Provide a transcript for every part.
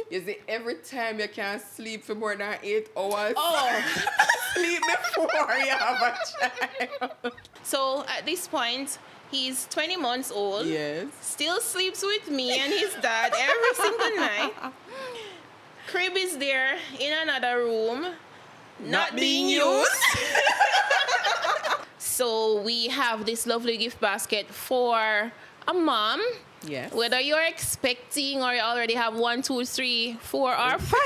You see, every time you can't sleep for more than 8 hours, sleep before you have a child. So at this point, he's 20 months old. Yes. Still sleeps with me and his dad every single night. Crib is there in another room, not being used. So we have this lovely gift basket for a mom. Yes. Whether you're expecting or you already have 1, 2, 3, 4, or 5.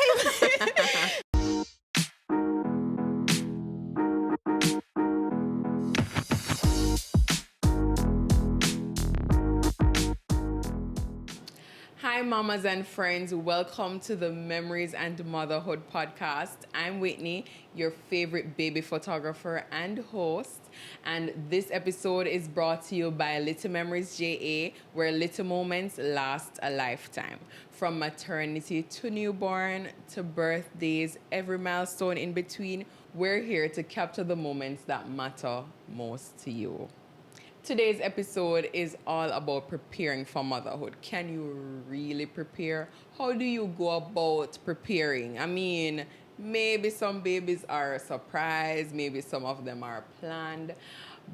Hi, mamas and friends. Welcome to the Memories and Motherhood podcast. I'm Whitney, your favorite baby photographer and host. And this episode is brought to you by Little Memories JA, where little moments last a lifetime. From maternity to newborn to birthdays, every milestone in between, we're here to capture the moments that matter most to you. Today's episode is all about preparing for motherhood. Can you really prepare? How do you go about preparing? I mean, maybe some babies are a surprise, maybe some of them are planned,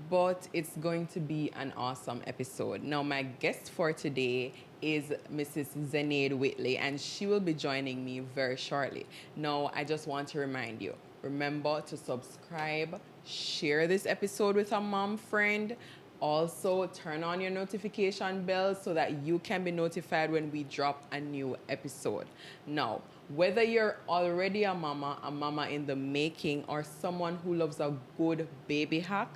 but it's going to be an awesome episode. Now, my guest for today is Mrs. Zenaide Whittley, and she will be joining me very shortly. Now, I just want to remind you, remember to subscribe, share this episode with a mom friend. Also, turn on your notification bell so that you can be notified when we drop a new episode. Now, whether you're already a mama in the making, or someone who loves a good baby hack,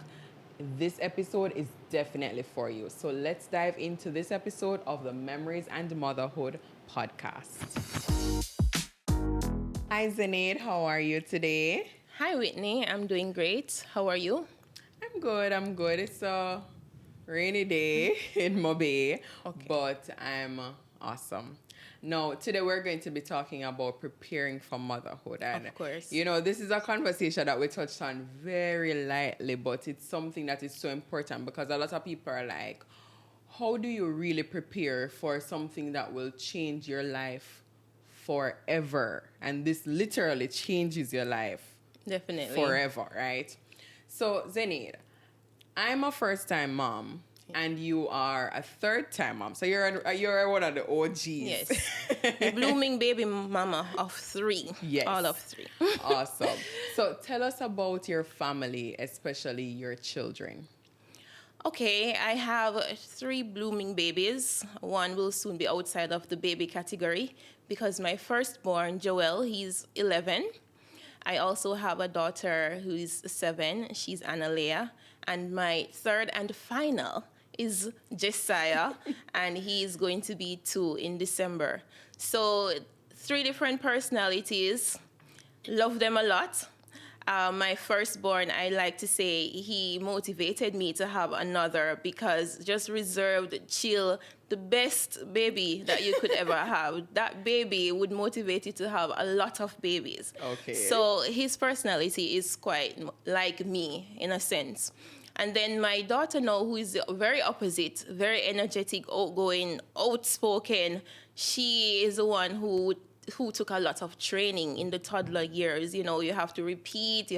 this episode is definitely for you. So let's dive into this episode of the Memories and Motherhood podcast. Hi, Zenaide. How are you today? Hi, Whitney. I'm doing great. How are you? I'm good. It's a rainy day in Mobay, Okay. but I'm awesome. Now, today we're going to be talking about preparing for motherhood. And, Of course. you know, this is a conversation that we touched on very lightly, but it's something that is so important because a lot of people are like, how do you really prepare for something that will change your life forever? And this literally changes your life. Definitely. Forever, right? So, Zenaide, I'm a first-time mom, and you are a third-time mom. So you're one of the OGs. Yes. The blooming baby mama of 3. Yes. All of 3. Awesome. So tell us about your family, especially your children. Okay, I have 3 blooming babies. One will soon be outside of the baby category because my firstborn, Joel, he's 11. I also have a daughter who is 7. She's Analea. And my third and final is Jesiah, and he's going to be 2 in December. So 3 different personalities. Love them a lot. My firstborn, I like to say, he motivated me to have another because just reserved, chill, the best baby that you could ever have. That baby would motivate you to have a lot of babies. Okay. So his personality is quite like me in a sense. And then my daughter now, who is very opposite, very energetic, outgoing, outspoken, she is the one who took a lot of training in the toddler years. You know, you have to repeat,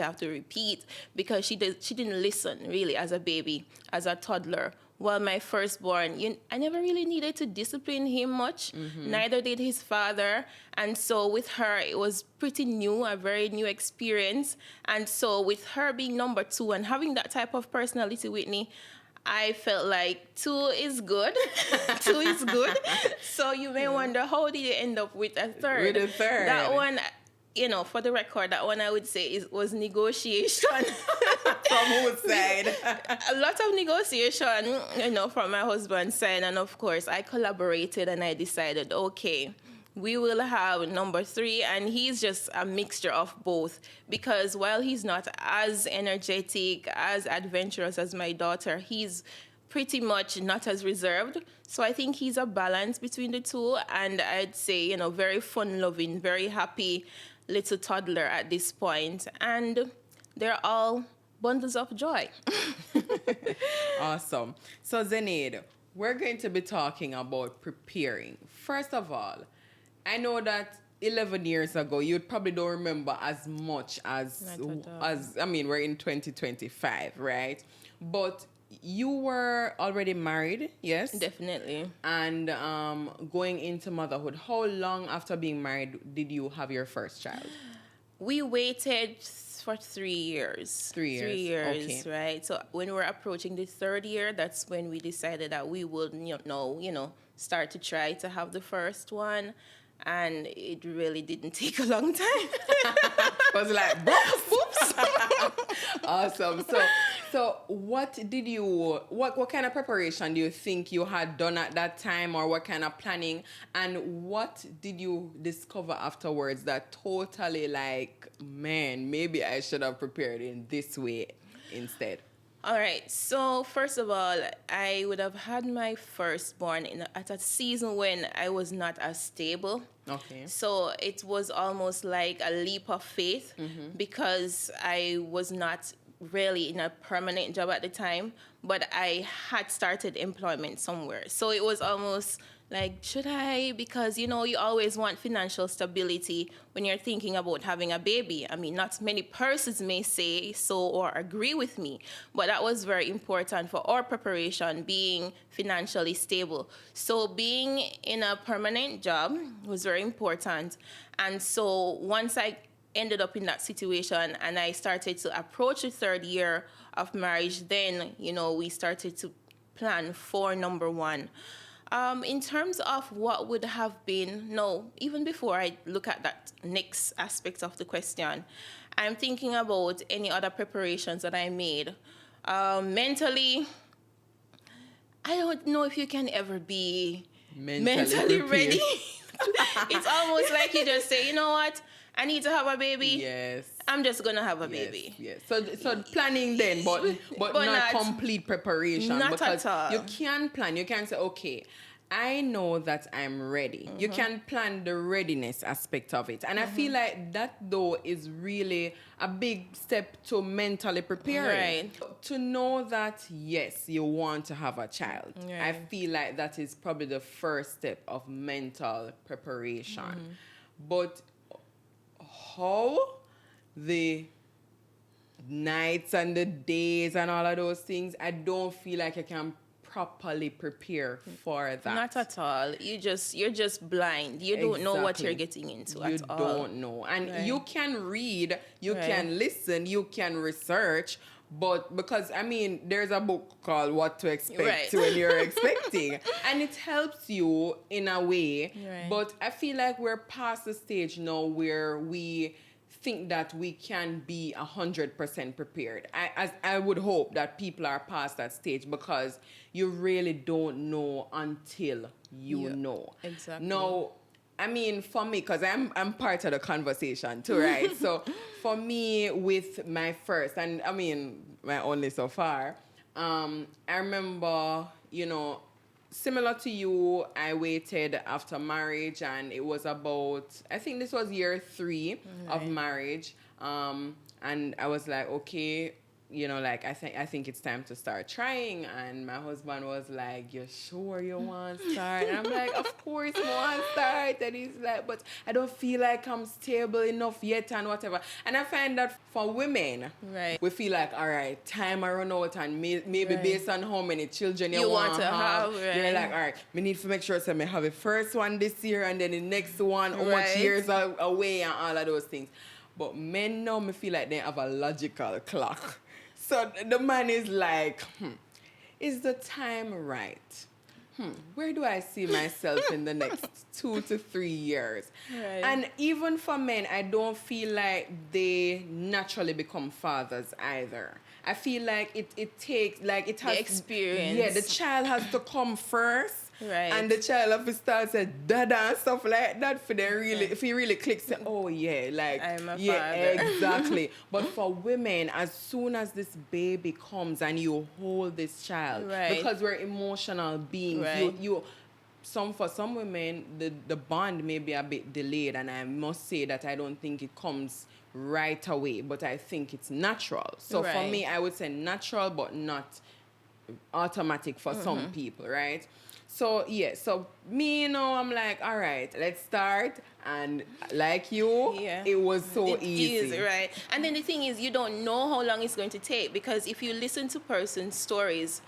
because she didn't listen really as a baby, as a toddler. While my firstborn, I never really needed to discipline him much. Mm-hmm. Neither did his father. And so with her, it was pretty new, a very new experience. And so with her being number 2 and having that type of personality, Whitney, I felt like 2 is good. 2 is good. So you may wonder, how did you end up with a third? With a third. That one, for the record, that one I would say was negotiation. From whose side? A lot of negotiation, from my husband's side. And of course, I collaborated and I decided, okay, we will have number 3, and he's just a mixture of both. Because while he's not as energetic, as adventurous as my daughter, he's pretty much not as reserved. So I think he's a balance between the 2. And I'd say, very fun-loving, very happy little toddler at this point. And they're all bundles of joy. Awesome. So, Zenaide, we're going to be talking about preparing. First of all, I know that 11 years ago, you probably don't remember as much Not at all. as I mean, we're in 2025, right? But you were already married, yes? Definitely. And going into motherhood. How long after being married did you have your first child? We waited for 3 years. 3 years. 3 years, Okay. right? So when we were approaching the third year, that's when we decided that we would, start to try to have the first one. And it really didn't take a long time. I was like, whoops. Awesome. So what kind of preparation do you think you had done at that time, or what kind of planning, and what did you discover afterwards that totally like, man, maybe I should have prepared in this way instead? All right. So first of all, I would have had my firstborn at a season when I was not as stable. Okay. So it was almost like a leap of faith because I was not really in a permanent job at the time, but I had started employment somewhere. So it was almost like, should I? Because, you always want financial stability when you're thinking about having a baby. I mean, not many persons may say so or agree with me, but that was very important for our preparation, being financially stable. So being in a permanent job was very important. And so once I ended up in that situation and I started to approach the third year of marriage, then, we started to plan for number one. In terms of what would have been, no, even before I look at that next aspect of the question, I'm thinking about any other preparations that I made. Mentally, I don't know if you can ever be mentally ready. It's almost like you just say, you know what, I need to have a baby. Yes. I'm just gonna have a baby. Yes. So planning then, but not complete preparation. Not because at all. You can plan. You can say, okay, I know that I'm ready. You can plan the readiness aspect of it. And I feel like that, though, is really a big step to mentally preparing. Right. To know that, yes, you want to have a child. Right. I feel like that is probably the first step of mental preparation. But how the nights and the days and all of those things, I don't feel like I can properly prepare for that. Not at all. You're just blind. You don't know what you're getting into at all. You don't know. And you can read, you can listen, you can research, but because, there's a book called What to Expect when you're expecting. And it helps you in a way. Right. But I feel like we're past the stage now where we think that we can be 100% prepared. I would hope that people are past that stage, because you really don't know until you know. Exactly. Now, for me, because I'm part of the conversation too, right? So for me, with my first, and my only so far, I remember, similar to you, I waited after marriage, and it was about, I think this was year 3 of marriage. And I was like, okay, I think it's time to start trying. And my husband was like, you sure you want to start? And I'm like, of course I want to start. And he's like, but I don't feel like I'm stable enough yet and whatever. And I find that for women, we feel like, all right, time I run out, and maybe based on how many children you want to have, you're like, all right, we need to make sure I have the first one this year, and then the next one, how much years away, and all of those things. But men now, me feel like they have a logical clock. So the man is like, is the time right? Where do I see myself in the next 2 to 3 years? Right. And even for men, I don't feel like they naturally become fathers either. I feel like it takes, like, it has the experience. Yeah, the child has to come first. Right. And the child have to start saying dada and stuff like that for them really, if he really clicks, say, oh yeah, like, I'm a yeah, father. exactly. But for women, as soon as this baby comes and you hold this child, because we're emotional beings, for some women, the bond may be a bit delayed, and I must say that I don't think it comes right away, but I think it's natural. So for me, I would say natural, but not automatic for some people, right? So yeah, so me, I'm like, all right, let's start. And like you, Yeah. it was so It easy. is, right? And then the thing is, you don't know how long it's going to take, because if you listen to person's stories,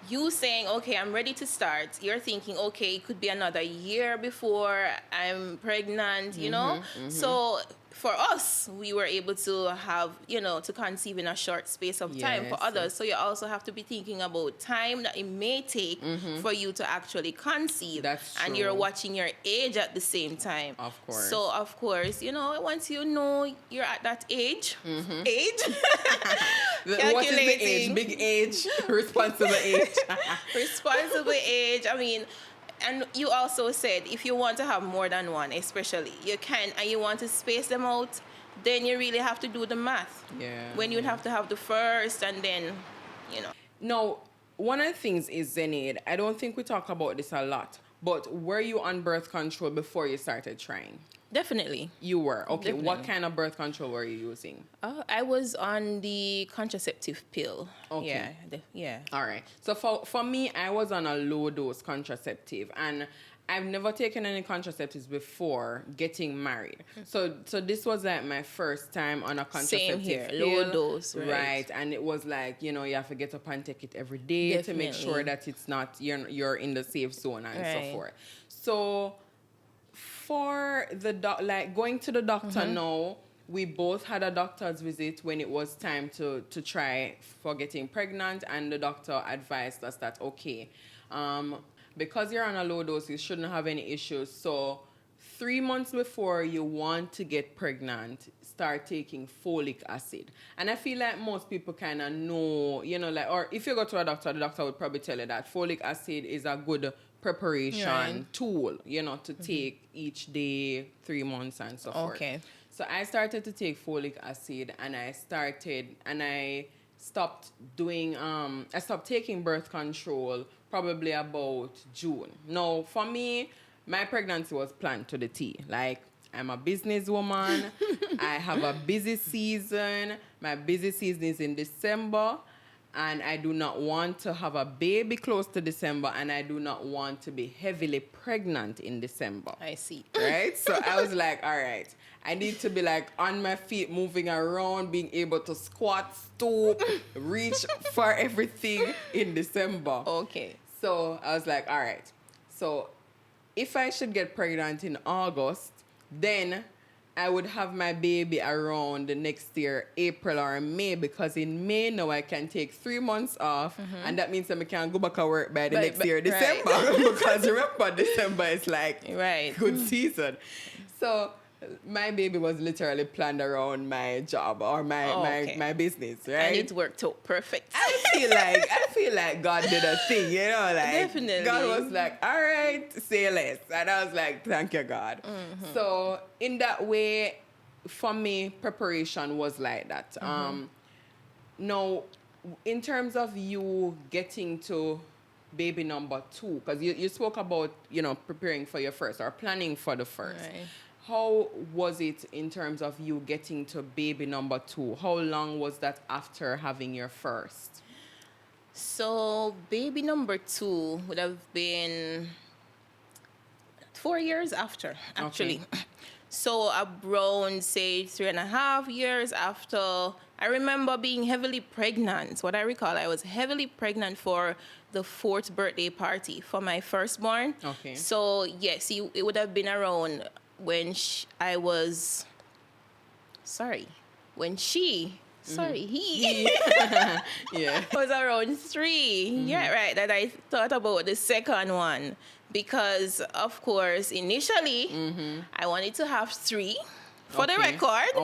you saying, okay, I'm ready to start, you're thinking, okay, it could be another year before I'm pregnant, you know? So for us, we were able to have, to conceive in a short space of time. For Yes. others, so you also have to be thinking about time that it may take for you to actually conceive. That's And true. you're watching your age at the same time. Of course. So, of course, once you know you're at that age, What is the age? Big age, responsible age. responsible age. I mean, and you also said if you want to have more than one, especially, you can, and you want to space them out, then you really have to do the math. Yeah. When you'd have to have the first, and then, No, one of the things is, Zenaide, I don't think we talk about this a lot, but were you on birth control before you started trying? Definitely. You were. Okay, Definitely. What kind of birth control were you using? I was on the contraceptive pill. Okay. Yeah. All right. So for me, I was on a low dose contraceptive, and I've never taken any contraceptives before getting married. So this was like my first time on a contraceptive Same here, pill. low dose, right. And it was like, you have to get up and take it every day to make sure that it's not, you're in the safe zone and so forth. So for the going to the doctor now, we both had a doctor's visit when it was time to try for getting pregnant, and the doctor advised us that, okay, because you're on a low dose, you shouldn't have any issues. So 3 months before you want to get pregnant, start taking folic acid. And I feel like most people kind of know, or if you go to a doctor, the doctor would probably tell you that folic acid is a good preparation tool, to take each day, 3 months and so forth. Okay. So I started to take folic acid, and I stopped taking birth control probably about June. Now, for me, my pregnancy was planned to the T. Like, I'm a businesswoman. I have a busy season. My busy season is in December. And I do not want to have a baby close to December, and I do not want to be heavily pregnant in December. I see. Right? So I was like, all right, I need to be like on my feet, moving around, being able to squat, stoop, reach for everything in December. Okay. So I was like, all right. So if I should get pregnant in August, then I would have my baby around the next year, April or May, because in May now I can take 3 months off, and that means that I can go back to work by the next year, December, because remember, December is like good season. So my baby was literally planned around my job or my business, right? And it worked out perfect. I feel like God did a thing, like Definitely. God was like, all right, say less. And I was like, thank you, God. So in that way, for me, preparation was like that. Now, in terms of you getting to baby number 2, because you spoke about, preparing for your first or planning for the first. Right. How was it in terms of you getting to baby number 2? How long was that after having your first? So baby number 2 would have been 4 years after, actually. Okay. So around, say, 3.5 years after, I remember being heavily pregnant. What I recall, I was heavily pregnant for the 4th birthday party for my firstborn. Okay. So, yes, it would have been around when he was around 3. Yeah, right, that I thought about the second one, because of course initially I wanted to have 3 for the record,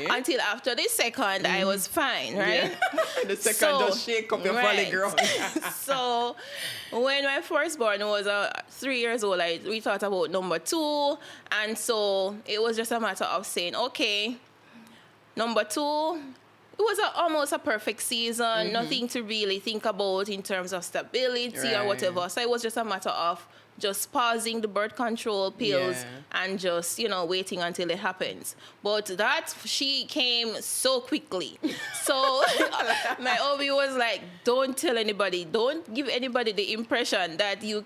until after the second I was fine, right? The second just shake up your folly ground. So when my firstborn was 3 years old, we thought about number 2, and so it was just a matter of saying, okay, number 2, it was almost a perfect season, nothing to really think about in terms of stability or whatever. So it was just a matter of just pausing the birth control pills Yeah. and just, waiting until it happens. But she came so quickly. So my OB was like, don't tell anybody. Don't give anybody the impression that you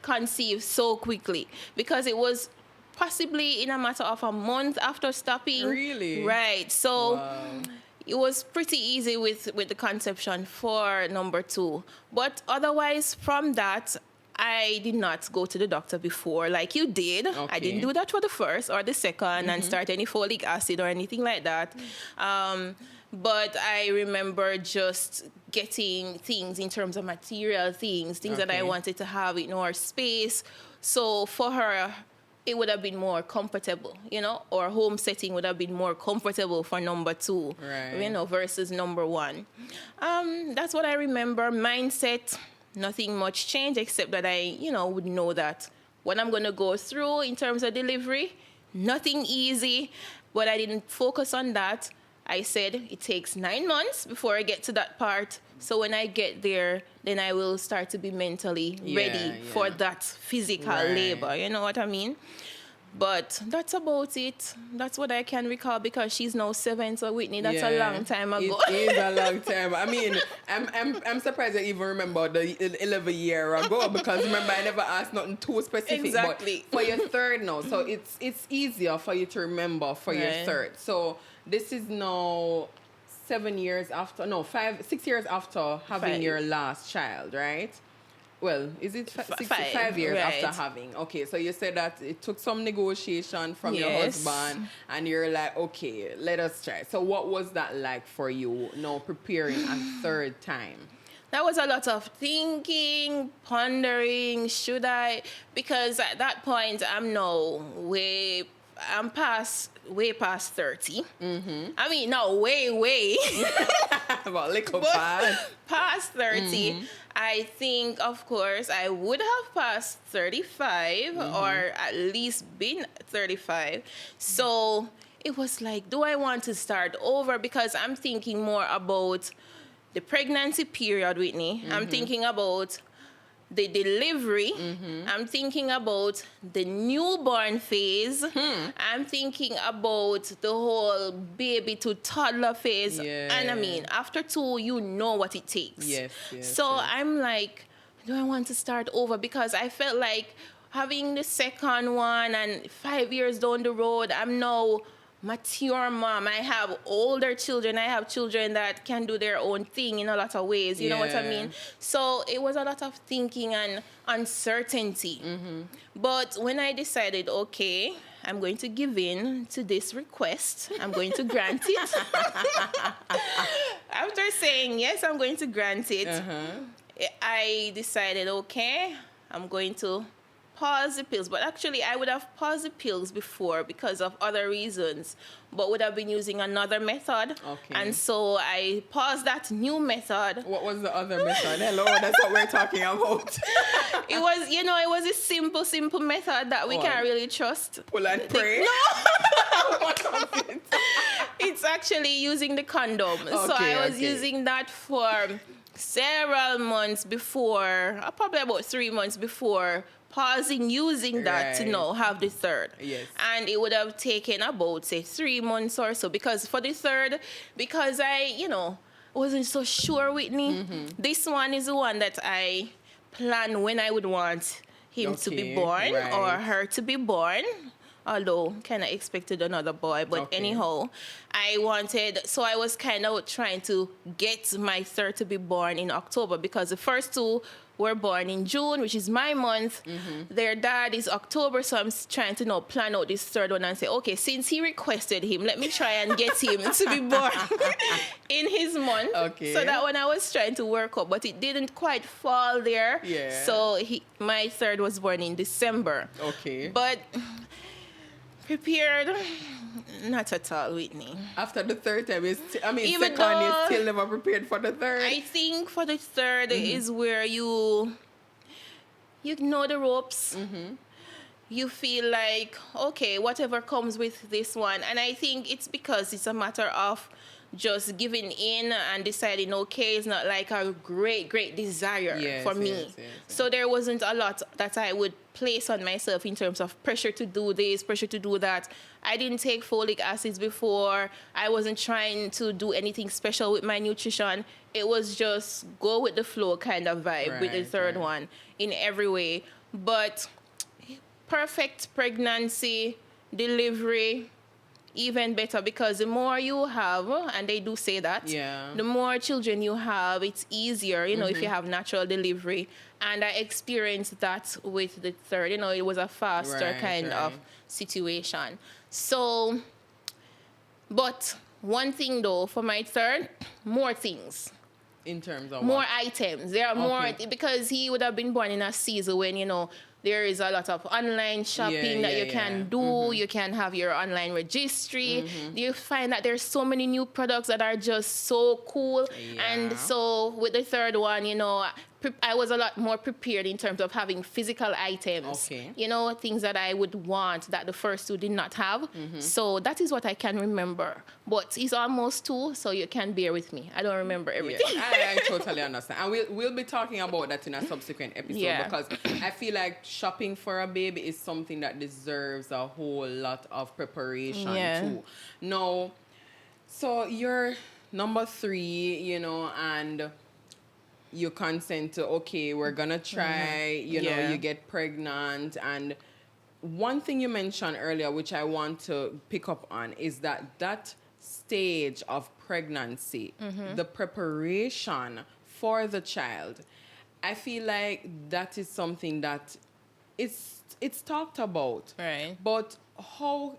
conceive so quickly, because it was possibly in a matter of a month after stopping. Really? Right. So Wow. it was pretty easy with the conception for number 2. But otherwise, from that, I did not go to the doctor before like you did. Okay. I didn't do that for the first or the second and start any folic acid or anything like that. But I remember just getting things in terms of material things that I Okay. wanted to have in our space. So for her, it would have been more comfortable, or home setting would have been more comfortable for number 2, Right. versus number 1. That's what I remember. Mindset, nothing much changed except that I, would know that what I'm going to go through in terms of delivery, nothing easy, but I didn't focus on that. I said it takes 9 months before I get to that part. So when I get there, then I will start to be mentally ready for that physical labor. You know what I mean? But that's about it. That's what I can recall, because she's now 7, so Whitney, that's a long time ago. It is a long time. I mean, I'm surprised I even remember the 11 year ago, because remember I never asked nothing too specific. Exactly. But for your third now, so it's easier for you to remember for your third. So this is now 6 years after having your last child, right? Well, is it 5 years after having? Okay, so you said that it took some negotiation from your husband, and you're like, okay, let us try. So what was that like for you now preparing a third time? That was a lot of thinking, pondering, should I? Because at that point, I'm way past 30. Mm-hmm. I mean, no, way. About little past 30. Mm-hmm. I think, of course, I would have passed 35 or at least been 35. So it was like, do I want to start over? Because I'm thinking more about the pregnancy period, Whitney. I'm thinking about the delivery. I'm thinking about the newborn phase. I'm thinking about the whole baby to toddler phase. And I mean, after 2, you know what it takes. So I'm like, do I want to start over? Because I felt like having the second one and 5 years down the road, I'm now mature mom. I have older children. I have children that can do their own thing in a lot of ways. You know what I mean? So it was a lot of thinking and uncertainty. But when I decided, okay, I'm going to give in to this request, I'm going to grant it. After saying yes, I'm going to grant it, I decided, okay, I'm going to pause the pills. But actually, I would have paused the pills before because of other reasons, but would have been using another method. And so I paused that new method. What was the other method? Hello, that's what we're talking about. It was a simple method that we can't really trust. Pull and pray? No! It's actually using the condom. So I was using that for several months before, probably about 3 months before, pausing using that to now have the third. And it would have taken about, say, 3 months or so, because for the third, because I, wasn't so sure, Whitney. This one is the one that I planned when I would want him to be born or her to be born. Although kind of expected another boy, but anyhow, I was kind of trying to get my third to be born in October, because the first 2 were born in June, which is my month. Their dad is October, so I'm trying to plan out this third one and say, okay, since he requested him, let me try and get him to be born in his month. So that one I was trying to work up, but it didn't quite fall there. So my third was born in December. But prepared, not at all, Whitney. After the third time, you still never prepared for the third? I think for the third is where you know the ropes. You feel like, okay, whatever comes with this one. And I think it's because it's a matter of just giving in and deciding, okay, it's not like a great desire for me. Yes. So there wasn't a lot that I would place on myself in terms of pressure to do this, pressure to do that. I didn't take folic acids before. I wasn't trying to do anything special with my nutrition. It was just go with the flow kind of vibe with the third one in every way. But perfect pregnancy, delivery, even better, because the more you have, and they do say that, the more children you have, it's easier, if you have natural delivery. And I experienced that with the third. It was a faster kind of situation. So, but one thing though, for my third, more things. In terms of more what? items. There are more, because he would have been born in a season when, there is a lot of online shopping that you can do. You can have your online registry. You find that there's so many new products that are just so cool. And so with the third one, I was a lot more prepared in terms of having physical items. Things that I would want that the first two did not have. So that is what I can remember. But it's almost 2, so you can bear with me. I don't remember everything. I totally understand. And we'll be talking about that in a subsequent episode because I feel like shopping for a baby is something that deserves a whole lot of preparation too. Now, so you're number 3, and you consent to, okay, we're gonna try, you get pregnant. And one thing you mentioned earlier, which I want to pick up on, is that stage of pregnancy, the preparation for the child. I feel like that is something that it's talked about. Right. But how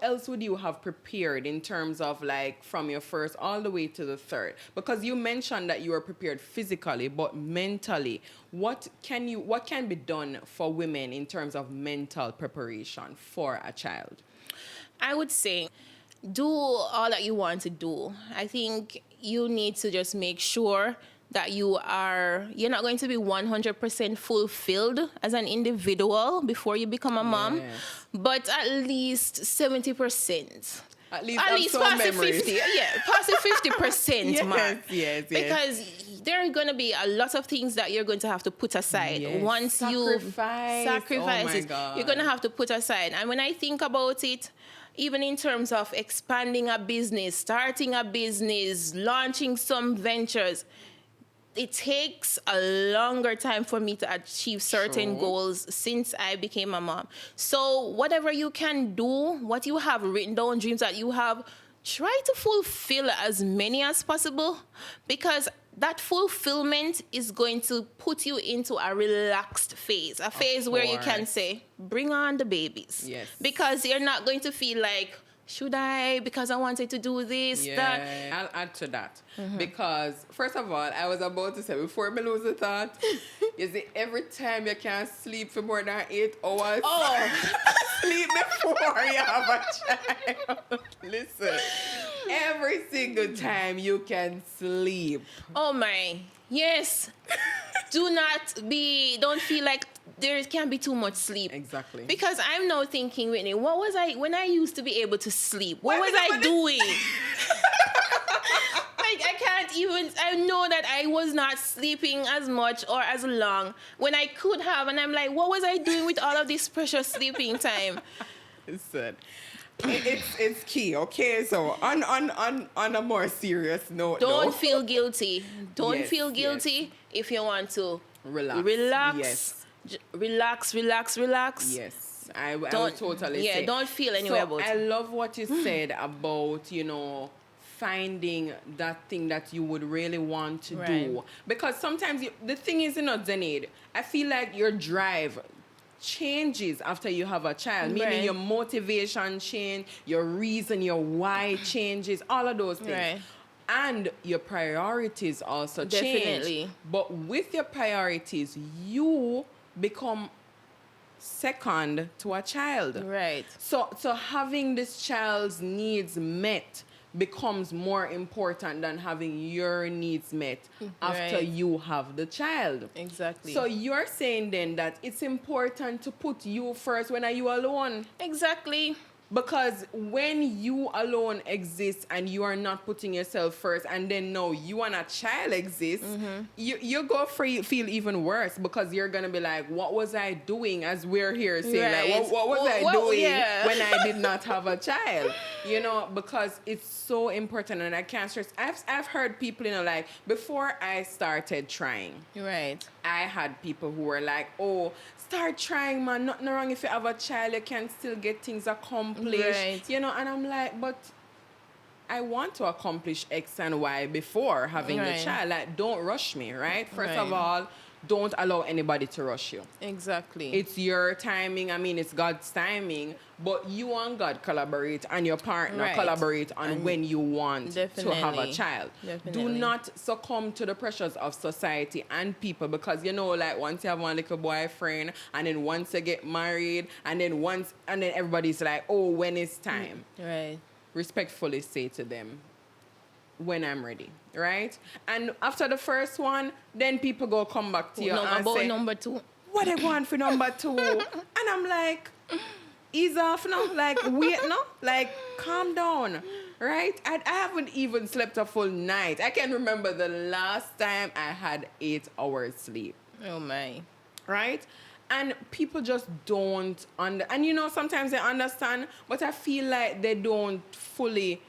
else would you have prepared in terms of like from your first all the way to the third? Because you mentioned that you were prepared physically, but mentally, what can be done for women in terms of mental preparation for a child? I would say do all that you want to do. I think you need to just make sure that you're not going to be 100% fulfilled as an individual before you become a mom, but at least 70%. At least past the 50. Past the 50% mark. Yes. Because there are going to be a lot of things that you're going to have to put aside. Once you sacrifice it, you're going to have to put aside. And when I think about it, even in terms of expanding a business, starting a business, launching some ventures, it takes a longer time for me to achieve certain goals since I became a mom. So whatever you can do, what you have written down, dreams that you have, try to fulfill as many as possible, because that fulfillment is going to put you into a relaxed phase, a phase where you can say, bring on the babies. Yes. Because you're not going to feel like, should I? Because I wanted to do this, that. I'll add to that. Because, first of all, I was about to say, before me lose the thought, is it every time you can't sleep for more than 8 hours? Sleep before you have a child. Listen, every single time you can sleep. Oh my, yes. Don't feel like there can be too much sleep. Exactly. Because I'm now thinking, Whitney, when I used to be able to sleep? What was I doing? I know that I was not sleeping as much or as long when I could have. And I'm like, what was I doing with all of this precious sleeping time? Listen, it's key, okay? So on a more serious note, don't feel guilty. Don't feel guilty if you want to relax. Relax. Yes, I would totally say. Don't feel any way about it. I love what you said about, finding that thing that you would really want to do. Because sometimes, the thing is, Zenaide, I feel like your drive changes after you have a child, meaning your motivation change, your reason, your why changes, all of those things. Right. And your priorities also change. Definitely. But with your priorities, you become second to a child. Right. So having this child's needs met becomes more important than having your needs met after you have the child. Exactly. So you're saying then that it's important to put you first when are you alone? Exactly. Because when you alone exist and you are not putting yourself first, and then no, you and a child exist, you go feel even worse, because you're gonna be like, what was I doing? As we're here saying, Right. like, what was I doing Yeah. when I did not have a child? You know, because it's so important, and I can't stress. I've heard people, you know, like, before I started trying, Right. I had people who were like, oh, start trying, man. Nothing wrong if you have a child, you can still get things accomplished. Right. You know, and I'm like, but I want to accomplish X and Y before having the Right. child. Like, don't rush me, right? First of Right. all, don't allow anybody to rush you. Exactly. It's your timing. I mean, it's God's timing, but you and God collaborate, and your partner Right. collaborate on And when you want to have a definitely. child. Do Definitely. not succumb to the pressures of society and people, because, you know, like, once you have one little boyfriend, and then once you get married, and then everybody's like, oh, when is time? Right. Respectfully say to them, when I'm ready, right? And after the first one, then people go come back to you No, and about say, number 2. what they want for number 2? And I'm like, ease off now, like, wait now, like, calm down, right? I haven't even slept a full night. I can remember the last time I had 8 hours sleep, Oh my. right? And people just don't and you know, sometimes they understand, but I feel like they don't fully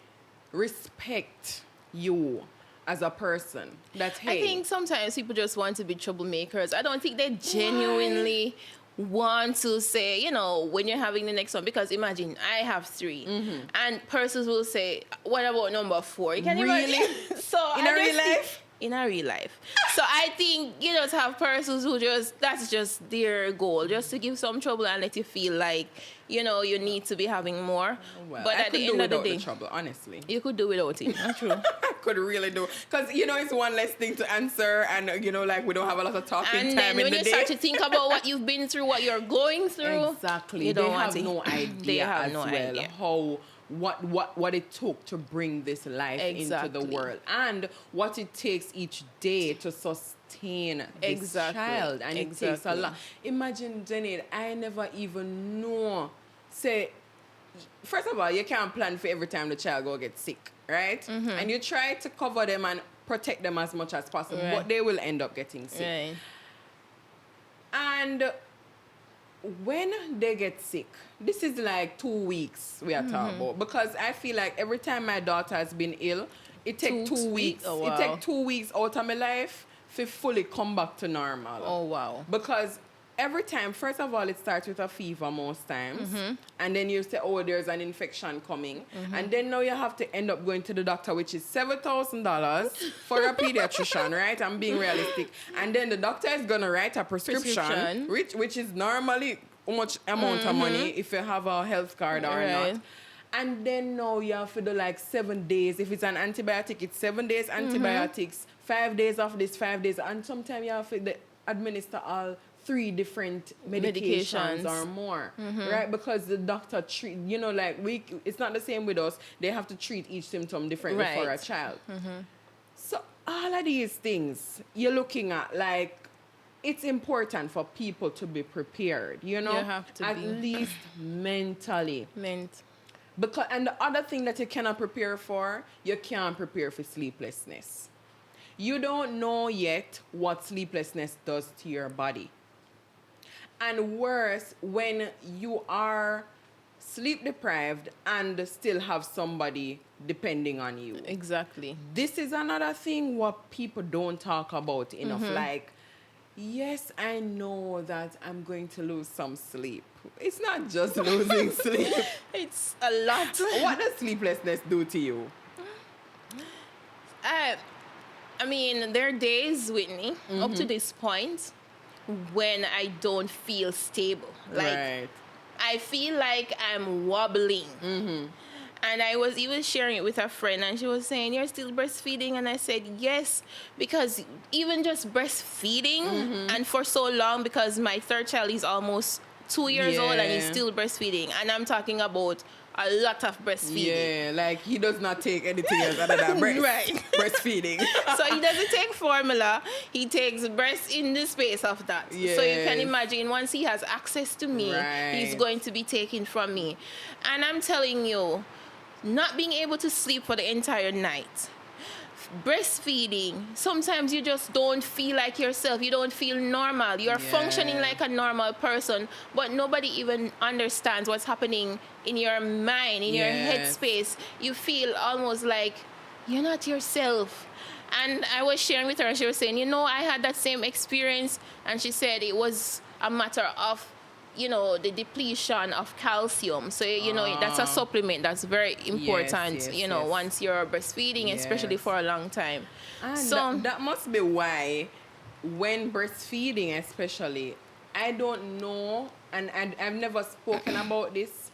respect you as a person. That, hey, I think sometimes people just want to be troublemakers. I don't think they genuinely want to say, you know, when you're having the next one, because imagine I have 3 and persons will say, what about number 4? You can Really? imagine. So In a real life? In a real life. So I think, you know, to have persons who that's just their goal, just to give some trouble and let you feel like, you know, you need to be having more. well, But I at could the do end of the without day, the trouble, honestly. you could do without it. That's true. I could really do, because, you know, it's one less thing to answer, and, you know, like, we don't have a lot of talking And time then in when the you day. start to think about what you've been through, what you're going through, Exactly. you They don't want have to. no idea They have as no well idea. how what it took to bring this life into Exactly. the world, and what it takes each day to sustain this Exactly. child. And it takes a Exactly. lot. Imagine, Zenaide, I never even know. Say, first of all, you can't plan for every time the child go get sick, right? And you try to cover them and protect them as much as possible, Right. but they will end up getting sick. Right. And when they get sick, this is like 2 weeks we are talking about, because I feel like every time my daughter has been ill, it takes 2 weeks. Oh, It wow. takes 2 weeks out of my life to fully come back to normal. Oh, wow. Because every time, first of all, it starts with a fever most times. And then you say, oh, there's an infection coming. And then now you have to end up going to the doctor, which is $7,000 for a pediatrician, right? I'm being realistic. And then the doctor is going to write a prescription. Which is normally how much amount of money if you have a health card or Right. not. And then now you have to do like 7 days. If it's an antibiotic, it's 7 days antibiotics, 5 days of this, 5 days. And sometimes you have to administer all 3 different medications or more, right? Because the doctor treat, you know, like it's not the same with us. They have to treat each symptom differently for a Right. child. So all of these things you're looking at, like, it's important for people to be prepared, you know, You have to at be. least mentally. Meant. Because, and the other thing that you cannot prepare for, you can't prepare for sleeplessness. You don't know yet what sleeplessness does to your body. And worse, when you are sleep deprived and still have somebody depending on you. Exactly. This is another thing what people don't talk about enough. Like, yes, I know that I'm going to lose some sleep. It's not just losing sleep. It's a lot. What does sleeplessness do to you? I mean, there are days, Whitney, up to this point, when I don't feel stable. Like, Right. I feel like I'm wobbling. And I was even sharing it with a friend, and she was saying, "You're still breastfeeding?" And I said, "Yes," because even just breastfeeding, and for so long, because my third child is almost 2 years old and he's Yeah. still breastfeeding. And I'm talking about a lot of breastfeeding. Yeah, like he does not take anything else other than Right. breastfeeding. So he doesn't take formula, he takes breast in the space of that. So you can Yes. imagine once he has access to me, he's Right. going to be taken from me. And I'm telling you, not being able to sleep for the entire night, breastfeeding, sometimes you just don't feel like yourself. You don't feel normal. You're functioning Yeah. like a normal person, but nobody even understands what's happening in your mind, in your Yes. headspace. You feel almost like you're not yourself. And I was sharing with her, and she was saying, I had that same experience. And she said it was a matter of the depletion of calcium. So, that's a supplement that's very important, yes. once you're breastfeeding, especially Yes. for a long time. And So, that must be why, when breastfeeding especially, I don't know, and I've never spoken about this,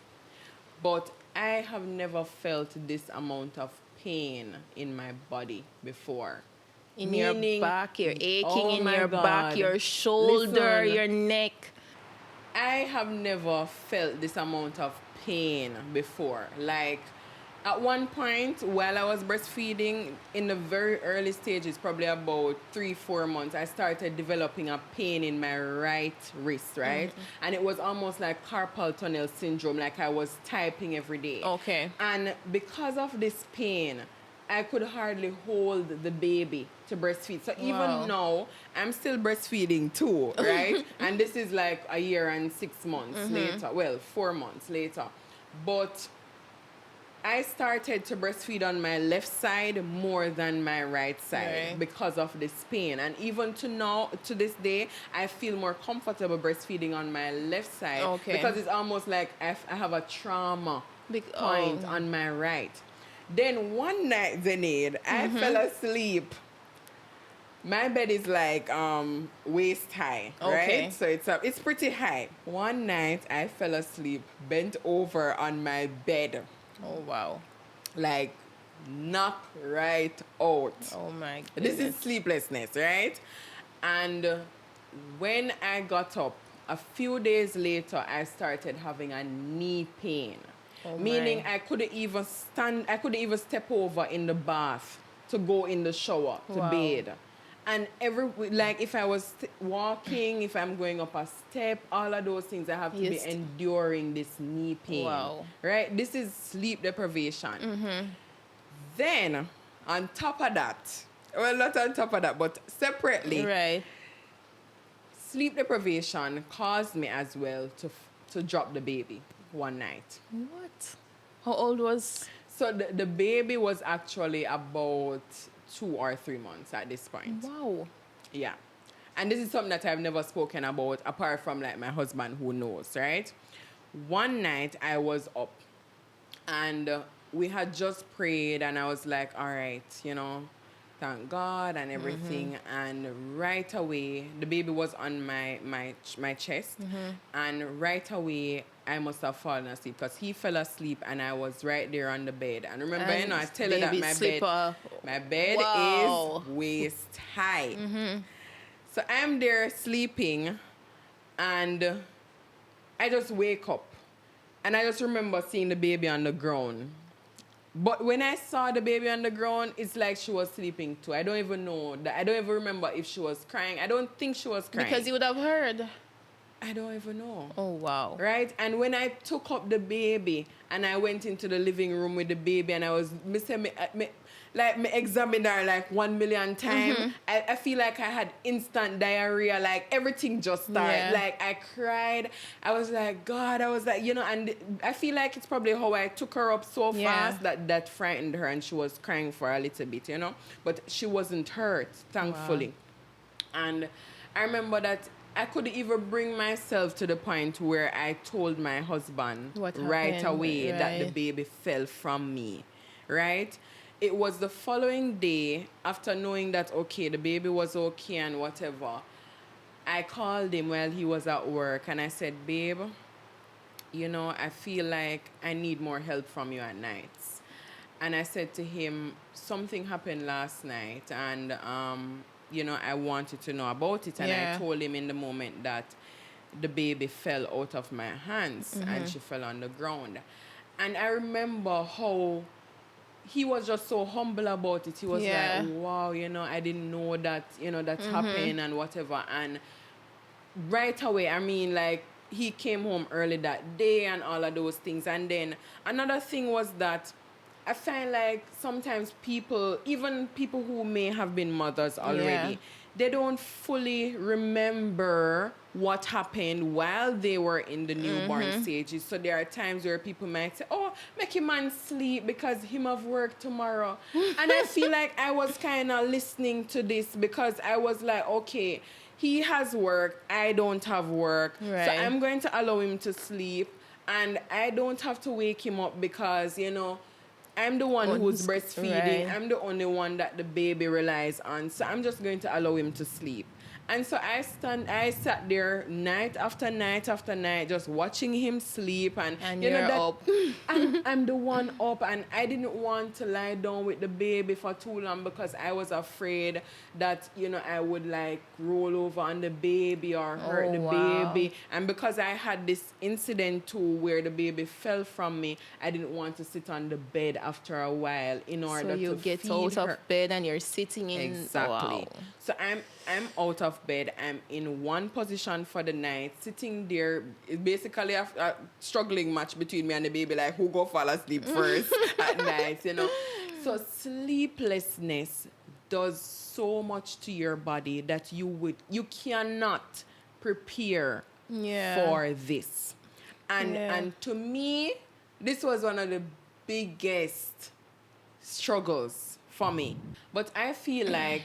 but I have never felt this amount of pain in my body before. in your back, you're aching in my your back, God. your shoulder, Listen, your neck. I have never felt this amount of pain before. Like, at one point while I was breastfeeding, in the very early stages, probably about 3-4 months, I started developing a pain in my right wrist, right? And it was almost like carpal tunnel syndrome, like I was typing every day. Okay. And because of this pain, I could hardly hold the baby to breastfeed. So even now, I'm still breastfeeding too, right? And this is like a year and 6 months later. Well, 4 months later. But I started to breastfeed on my left side more than my right side because of this pain. And even to this day, I feel more comfortable breastfeeding on my left side because it's almost like I have a trauma point on my right. Then one night, Zenaide, I fell asleep. My bed is like waist high, right? So it's pretty high. One night, I fell asleep, bent over on my bed. Oh, wow. Like, knock right out. Oh, my goodness. This is sleeplessness, right? And when I got up, a few days later, I started having a knee pain. Meaning I couldn't even step over in the bath to go in the shower to bathe. And if I was walking, if I'm going up a step, all of those things, I have to be enduring this knee pain. Right? This is sleep deprivation. Then, on top of that, well, not on top of that, but separately, sleep deprivation caused me as well to drop the baby one night. What? How old was? So the baby was actually about 2 or 3 months at this point. Wow. Yeah. And this is something that I've never spoken about apart from like my husband who knows, right? One night I was up and we had just prayed and I was like, all right, thank God and everything. And right away, the baby was on my chest. And right away, I must have fallen asleep because he fell asleep and I was right there on the bed. And remember, I tell you that my bed is waist high. So I'm there sleeping and I just wake up and I just remember seeing the baby on the ground. But when I saw the baby on the ground, it's like she was sleeping too. I don't even know. I don't even remember if she was crying. I don't think she was crying. Because you would have heard. I don't even know. Oh, wow. Right? And when I took up the baby and I went into the living room with the baby and I was, me examined her like 1 million times. I feel like I had instant diarrhea. Like everything just started. Like I cried. I was like, God, I was like, and I feel like it's probably how I took her up so fast that frightened her and she was crying for a little bit, But she wasn't hurt, thankfully. Wow. And I remember that I couldn't even bring myself to the point where I told my husband right away that the baby fell from me, right? It was the following day, after knowing that, okay, the baby was okay and whatever, I called him while he was at work and I said, babe, I feel like I need more help from you at nights. And I said to him, something happened last night and I wanted to know about it. And I told him in the moment that the baby fell out of my hands and she fell on the ground. And I remember how he was just so humble about it. He was Yeah. like, wow, I didn't know that, that's happened and whatever. And right away, I mean, like, he came home early that day and all of those things. And then another thing was that I find like sometimes people, even people who may have been mothers already, Yeah. they don't fully remember what happened while they were in the newborn stages. So there are times where people might say, oh, make your man sleep because him have work tomorrow. And I feel like I was kind of listening to this because I was like, okay, he has work, I don't have work. So Right. I'm going to allow him to sleep and I don't have to wake him up because, I'm the one who's breastfeeding. Right. I'm the only one that the baby relies on. So I'm just going to allow him to sleep. And so I sat there night after night after night just watching him sleep And you know you're that up. I'm the one up and I didn't want to lie down with the baby for too long because I was afraid that I would like roll over on the baby or hurt the wow. baby. And because I had this incident too where the baby fell from me, I didn't want to sit on the bed after a while in order So you to get feed out her. of bed and you're sitting in. Exactly. Wow. So I'm out of bed. I'm in one position for the night, sitting there. It's basically a struggling match between me and the baby, like who go fall asleep first at night, So sleeplessness does so much to your body that you cannot prepare Yeah. for this. And to me, this was one of the biggest struggles for me. But I feel like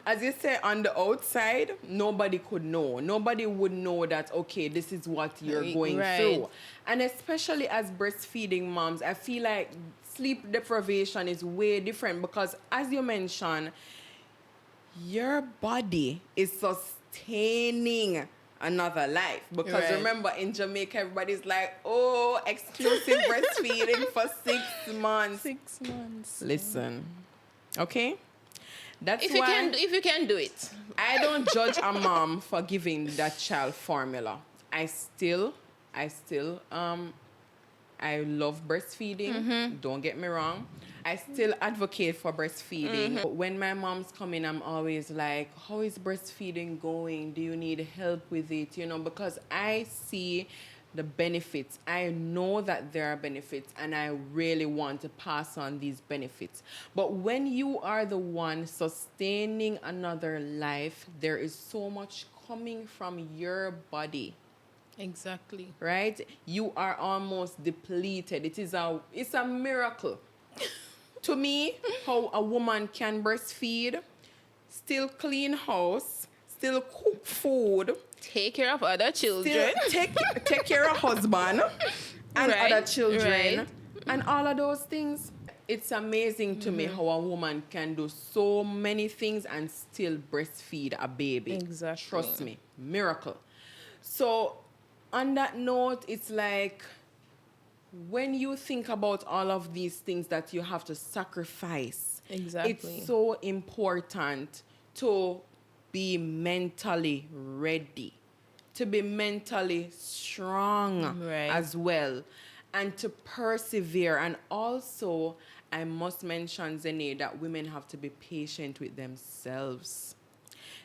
as you say, on the outside, nobody could know. Nobody would know that, okay, this is what you're going Right. through. And especially as breastfeeding moms, I feel like sleep deprivation is way different because, as you mentioned, your body is sustaining another life. Because Right. remember, in Jamaica, everybody's like, oh, exclusive breastfeeding for 6 months. 6 months. Listen, okay? That's If why you can do it. I don't judge a mom for giving that child formula. I love breastfeeding. Don't get me wrong. I still advocate for breastfeeding. But when my mom's coming, I'm always like, how is breastfeeding going? Do you need help with it? Because I see the benefits. I know that there are benefits and I really want to pass on these benefits. But when you are the one sustaining another life, there is so much coming from your body. Exactly. Right? You are almost depleted. It's a miracle. To me, how a woman can breastfeed, still clean house, still cook food, Take care of other children. still take care of husband and Right, other children right. and all of those things. It's amazing to me how a woman can do so many things and still breastfeed a baby. Exactly. Trust me, miracle. So on that note, it's like when you think about all of these things that you have to sacrifice, Exactly. it's so important to be mentally ready, to be mentally strong Right. as well, and to persevere. And also, I must mention, Zenaide, that women have to be patient with themselves.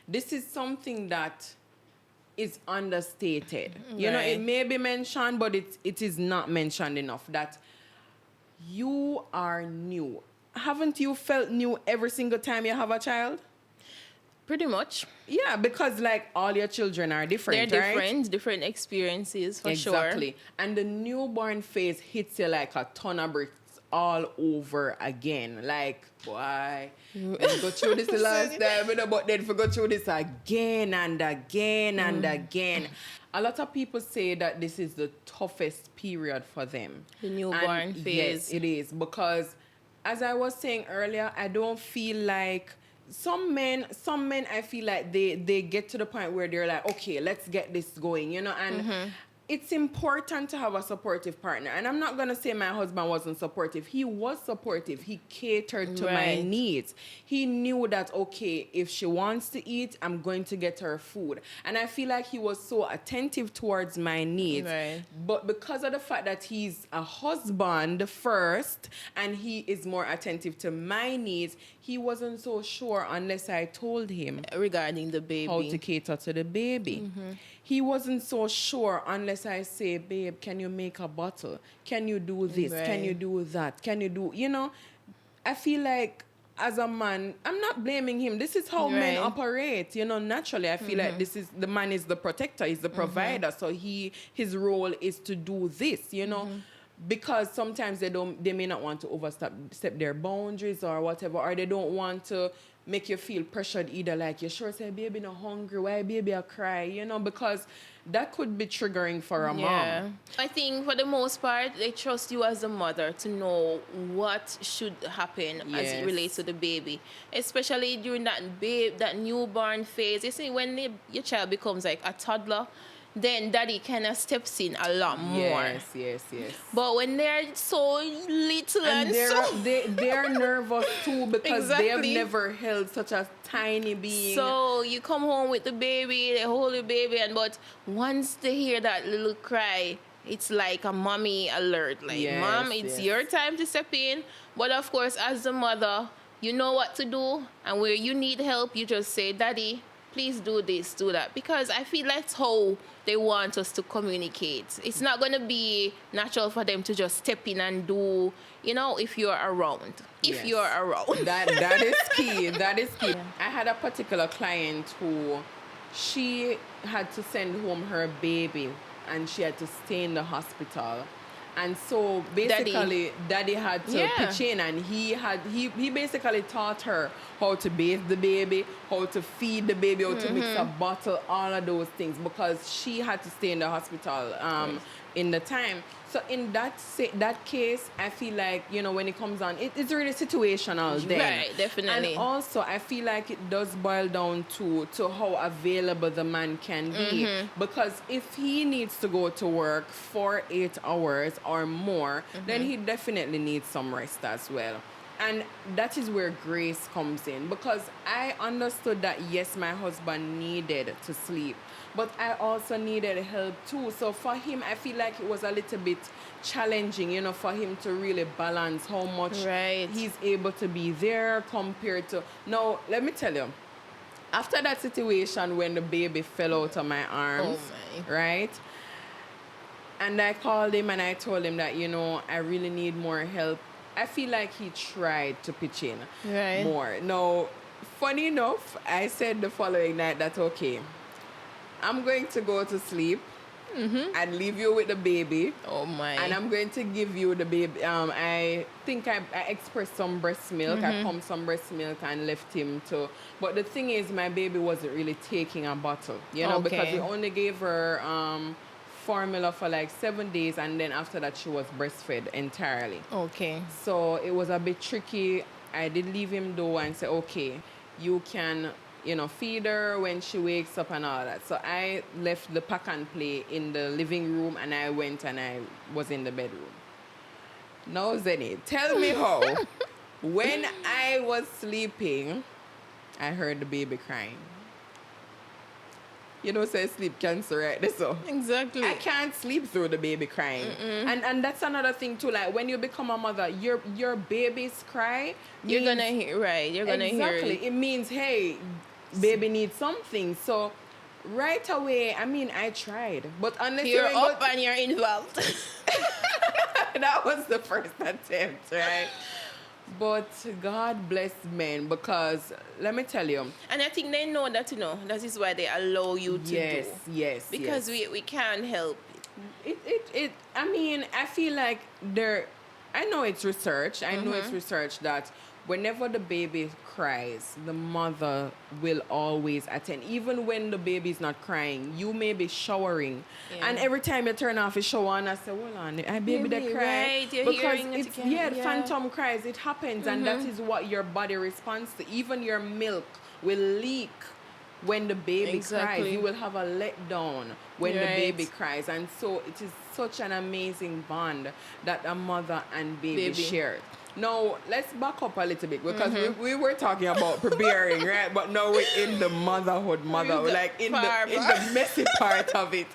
This is something that is understated. It Right. may be mentioned, but it is not mentioned enough that you are new. Haven't you felt new every single time you have a child? Pretty much. Yeah, because like all your children are different, They're right? different, different experiences for sure. Exactly. And the newborn phase hits you like a ton of bricks all over again. Like, boy, we go through this the last time, but then we go through this again and again and again. A lot of people say that this is the toughest period for them. The newborn And phase. Yes, it is. Because as I was saying earlier, I don't feel like some men I feel like they get to the point where they're like, okay, let's get this going, and it's important to have a supportive partner. And I'm not going to say my husband wasn't supportive. He was supportive. He catered to my needs. He knew that, okay, if she wants to eat, I'm going to get her food. And I feel like he was so attentive towards my needs. Right. But because of the fact that he's a husband first and he is more attentive to my needs, he wasn't so sure unless I told him Regarding the baby. how to cater to the baby. He wasn't so sure unless I say, babe, can you make a bottle? Can you do this? Can you do that? Can you do, I feel like as a man, I'm not blaming him. This is how men operate. Naturally, I feel like the man is the protector, he's the provider. So his role is to do this, because sometimes they may not want to step their boundaries or whatever, or they don't want to make you feel pressured either, like you sure say baby not hungry, why baby I cry, because that could be triggering for a mom. I think for the most part they trust you as a mother to know what should happen as it relates to the baby, especially during that newborn phase. You see, when your child becomes like a toddler, then daddy kind of steps in a lot more. Yes. But when they're so little and they're nervous too, because they have never held such a tiny being. So you come home with the baby, they hold the baby, but once they hear that little cry, it's like a mommy alert. Like, mom, it's your time to step in. But of course, as the mother, you know what to do, and where you need help, you just say, daddy, please do this, do that. Because I feel that's how they want us to communicate. It's not going to be natural for them to just step in and do, if you're around. If you're around. That is key. That is key. I had a particular client who, she had to send home her baby and she had to stay in the hospital. And so basically, daddy had to pitch in, and he basically taught her how to bathe the baby, how to feed the baby, how to mix a bottle, all of those things, because she had to stay in the hospital in the time. So in that case, I feel like, when it comes on, it's really situational then. Right, definitely. And also, I feel like it does boil down to how available the man can be. Because if he needs to go to work for 8 hours or more, then he definitely needs some rest as well. And that is where grace comes in, because I understood that, yes, my husband needed to sleep, but I also needed help too. So for him, I feel like it was a little bit challenging, for him to really balance how much he's able to be there compared to... Now, let me tell you, after that situation when the baby fell out of my arms, right? And I called him and I told him that, I really need more help. I feel like he tried to pitch in more. Now, funny enough, I said the following night that, okay, I'm going to go to sleep and leave you with the baby. Oh, my. And I'm going to give you the baby. I think I expressed some breast milk. I pumped some breast milk and left him to... But the thing is, my baby wasn't really taking a bottle, because we only gave her... formula for like 7 days, and then after that she was breastfed entirely. Okay. So it was a bit tricky. I did leave him though and say, okay, you can, feed her when she wakes up and all that. So I left the pack and play in the living room, and I went and I was in the bedroom. Now, Zenaide, tell me how. When I was sleeping, I heard the baby crying. Say sleep cancer, right? So exactly. I can't sleep through the baby crying. And that's another thing too. Like, when you become a mother, your baby's cry, you're gonna hear exactly. It means, hey, baby needs something. So right away, I tried, but unless you're up and you're involved. That was the first attempt, right? But God bless men, because let me tell you. And I think they know that, that is why they allow you to do. Yes. Because we can't help it. I feel like I know it's research. I know it's research that whenever the baby cries, the mother will always attend. Even when the baby's not crying, you may be showering. Yeah. And every time you turn off a shower and I say, hold on, baby that cry. Right, you're hearing it again. Phantom cries, it happens. And that is what your body responds to. Even your milk will leak when the baby Exactly. cries. You will have a letdown when the Right. baby cries. And so it is such an amazing bond that a mother and baby share. Now, let's back up a little bit because we were talking about preparing, right? But now we're in the motherhood, like in the messy part of it.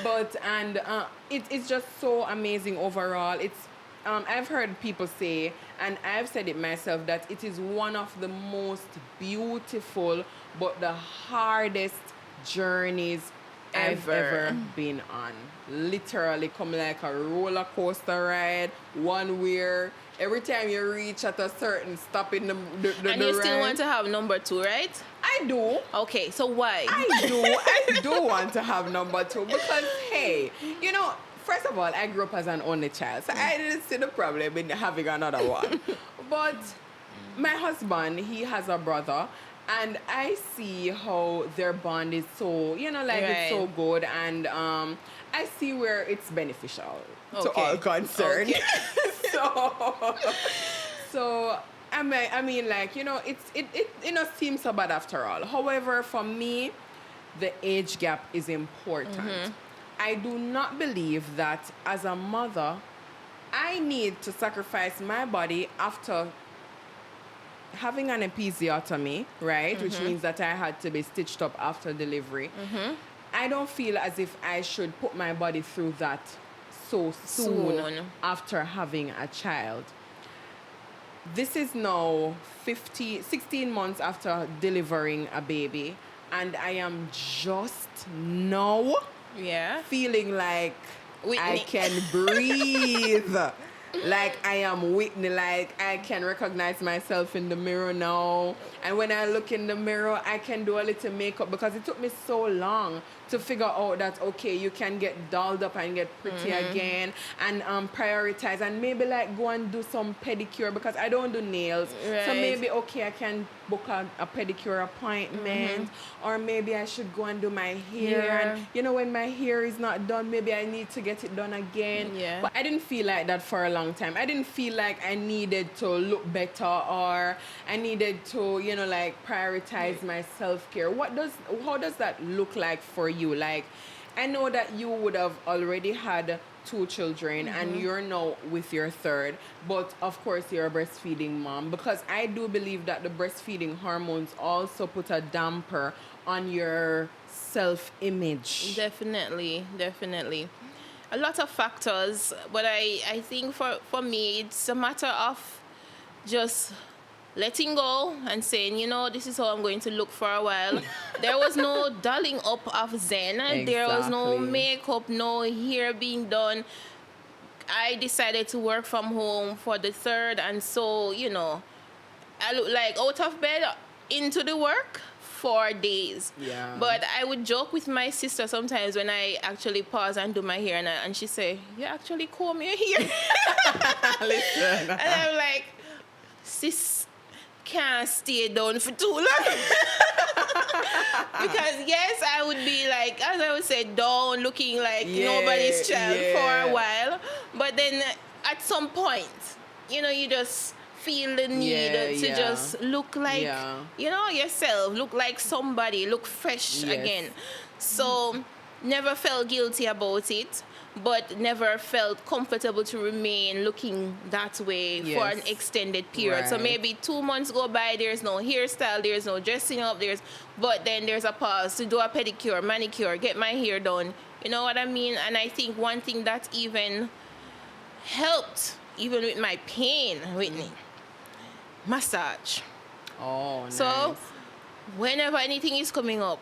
But, and it's just so amazing overall. It's, I've heard people say, and I've said it myself, that it is one of the most beautiful but the hardest journeys I've ever been on. Literally come like a roller coaster ride, one where every time you reach at a certain stop in the And you still want to have number 2, right? I do. Okay, so why? I do want to have number 2 because, hey, you know, first of all, I grew up as an only child, so I didn't see the problem in having another one. But my husband, he has a brother, and I see how their bond is so, you know, like it's so good, and I see where it's beneficial to all concerned. Okay. So I mean, like, you know, it you know, seems so bad after all. However, for me, the age gap is important. I do not believe that as a mother, I need to sacrifice my body after having an episiotomy, right? Which means that I had to be stitched up after delivery. I don't feel as if I should put my body through that so soon after having a child. This is now 16 months after delivering a baby, and I am just now feeling like Whitney. I can breathe. Like I am Whitney, like I can recognize myself in the mirror now. And when I look in the mirror, I can do a little makeup because it took me so long to figure out that, okay, you can get dolled up and get pretty again and prioritize and maybe like go and do some pedicure because I don't do nails. So maybe, okay, I can book a pedicure appointment or maybe I should go and do my hair. And, you know, when my hair is not done, maybe I need to get it done again. But I didn't feel like that for a long time. I didn't feel like I needed to look better or I needed to, you know, like prioritize my self-care. How does that look like for you? Like, I know that you would have already had 2 children and you're now with your third, but of course you're a breastfeeding mom, because I do believe that the breastfeeding hormones also put a damper on your self-image. Definitely. A lot of factors, but I think for me it's a matter of just letting go and saying, you know, this is how I'm going to look for a while. There was no dolling up of Zen. Exactly. There was no makeup, no hair being done. I decided to work from home for the third, and so, you know, I look like out of bed into the work 4 days. But I would joke with my sister sometimes when I actually pause and do my hair, and she say, you actually comb your hair? Listen. And I'm like, sis, can't stay down for too long. Because yes, I would be like, as I would say, down, looking like nobody's child for a while. But then at some point, you know, you just feel the need to just look like, you know, yourself, look like somebody, look fresh again. So never felt guilty about it, but never felt comfortable to remain looking that way for an extended period. So maybe 2 months go by, there's no hairstyle, there's no dressing up, but then there's a pause to do a pedicure, manicure, get my hair done. You know what I mean? And I think one thing that even helped, even with my pain, Whitney, massage. Oh, nice. So whenever anything is coming up,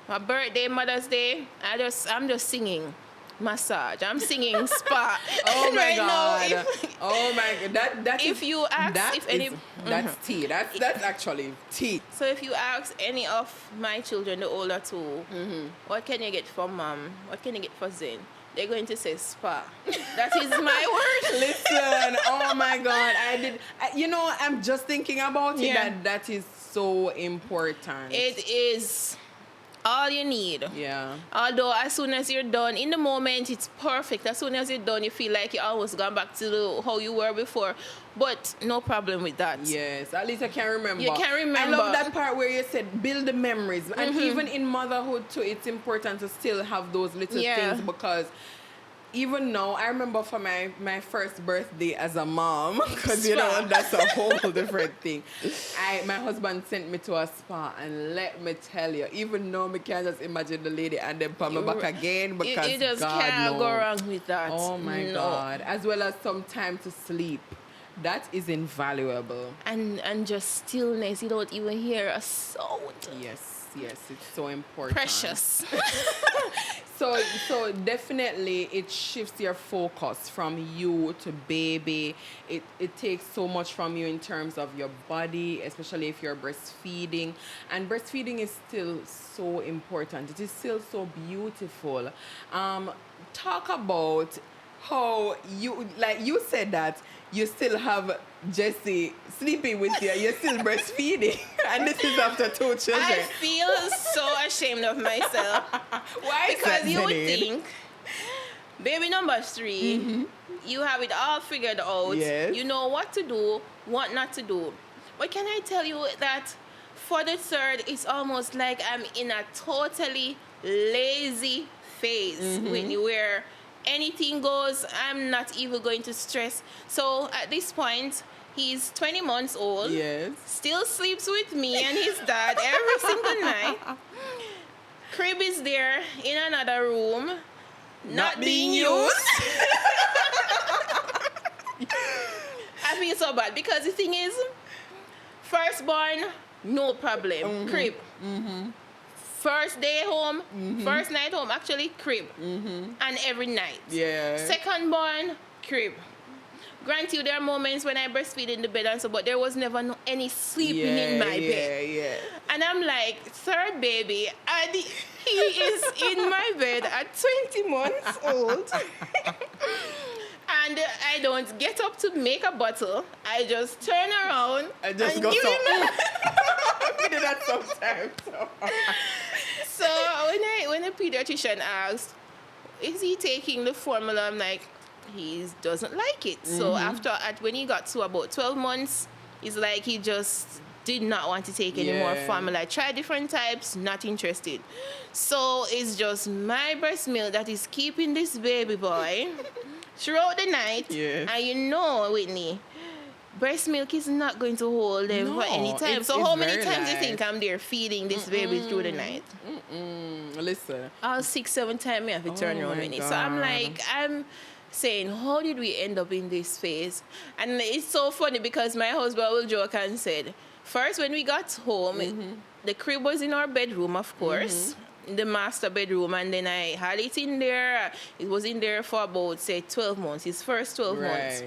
my birthday, Mother's Day, I'm just singing massage. I'm singing spa. Oh my right God. Now, oh my God. That if is, you ask that if any, that's tea. That's actually tea. So if you ask any of my children, the older 2, what can you get for mom? What can you get for Zen? They're going to say spa. That is my word. Listen, oh my God. You know, I'm just thinking about it. That is so important. It is. all you need. Yeah. Although as soon as you're done, in the moment it's perfect. As soon as you're done, you feel like you almost gone back to how you were before. But no problem with that. Yes, at least I can remember. You can remember. I love that part where you said build the memories. And even in motherhood too, it's important to still have those little things, because even now, I remember for my first birthday as a mom, because you know that's a whole different thing. My husband sent me to a spa, and let me tell you, even now me can't just imagine the lady and then put me back again, because you just God can't knows. go wrong with that. Oh my God! As well as some time to sleep. That is invaluable. And just stillness. You don't even hear a sound. Yes, it's so important. Precious. So definitely it shifts your focus from you to baby. It takes so much from you in terms of your body, especially if you're breastfeeding. And breastfeeding is still so important. It is still so beautiful. Talk about how you said that you still have Jessie sleeping with you. You're still breastfeeding. And this is after 2 children. I feel so ashamed of myself. Why? Because you would think, baby number 3, you have it all figured out. Yes. You know what to do, what not to do. But can I tell you that for the 3rd, it's almost like I'm in a totally lazy phase where anything goes. I'm not even going to stress. So at this point, he's 20 months old. Yes. Still sleeps with me and his dad every single night. Crib is there in another room, not being used. I feel so bad because the thing is, firstborn, no problem. Crib. First day home, first night home, actually crib. And every night. Yeah. Secondborn, crib. Grant you, there are moments when I breastfeed in the bed and so, but there was never any sleeping in my bed. Yeah. And I'm like, 3rd baby, and he is in my bed at 20 months old. And I don't get up to make a bottle. I just turn around and just go give him we do that sometimes. So when the pediatrician asked, is he taking the formula? I'm like, he doesn't like it. So when he got to about 12 months, it's like he just did not want to take any more formula. I tried different types, not interested. So it's just my breast milk that is keeping this baby boy throughout the night. Yes. And you know, Whitney, breast milk is not going to hold them for any time. So how many times do you think I'm there feeding this baby through the night? Listen. All 6-7 times I have to turn around with it. So I'm saying, how did we end up in this phase? And it's so funny because my husband will joke and said, first when we got home, the crib was in our bedroom, of course. The master bedroom, and then I had it in there. It was in there for about, say, 12 months, his first 12 months.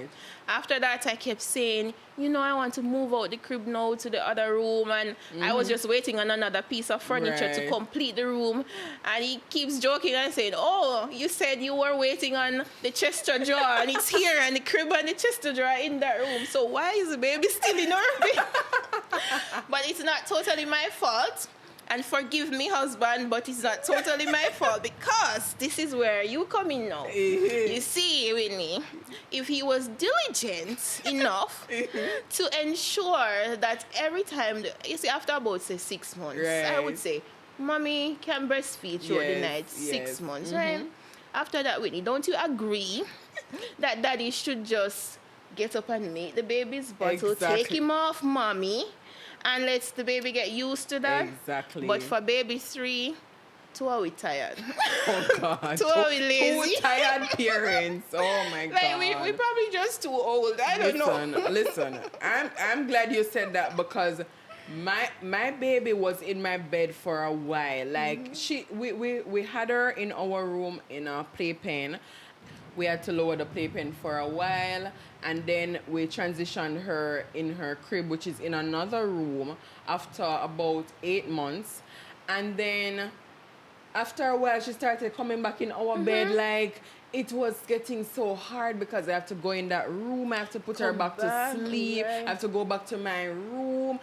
After that, I kept saying, I want to move out the crib now to the other room, and I was just waiting on another piece of furniture to complete the room. And he keeps joking and saying, oh, you said you were waiting on the Chester drawer, and it's here, and the crib and the Chester drawer in that room. So why is the baby still in our bed? But it's not totally my fault. And forgive me, husband, but it's not totally my fault because this is where you come in now. You see, Whitney, if he was diligent enough to ensure that every time, after about, say, 6 months, I would say, Mommy can breastfeed through the night, 6 months, right? After that, Whitney, don't you agree that daddy should just get up and make the baby's bottle, take him off Mommy, and let the baby get used to that. Exactly. But for baby 3, 2 are we tired. Oh, God. 2 are we lazy. 2 tired parents. Oh, my God. Like, we probably just too old. I don't know. Listen, I'm glad you said that because my baby was in my bed for a while. Like, we had her in our room in a playpen. We had to lower the playpen for a while, and then we transitioned her in her crib, which is in another room, after about 8 months. And then after a while, she started coming back in our bed. Like, it was getting so hard because I have to go in that room. I have to put her back to sleep. I have to go back to my room.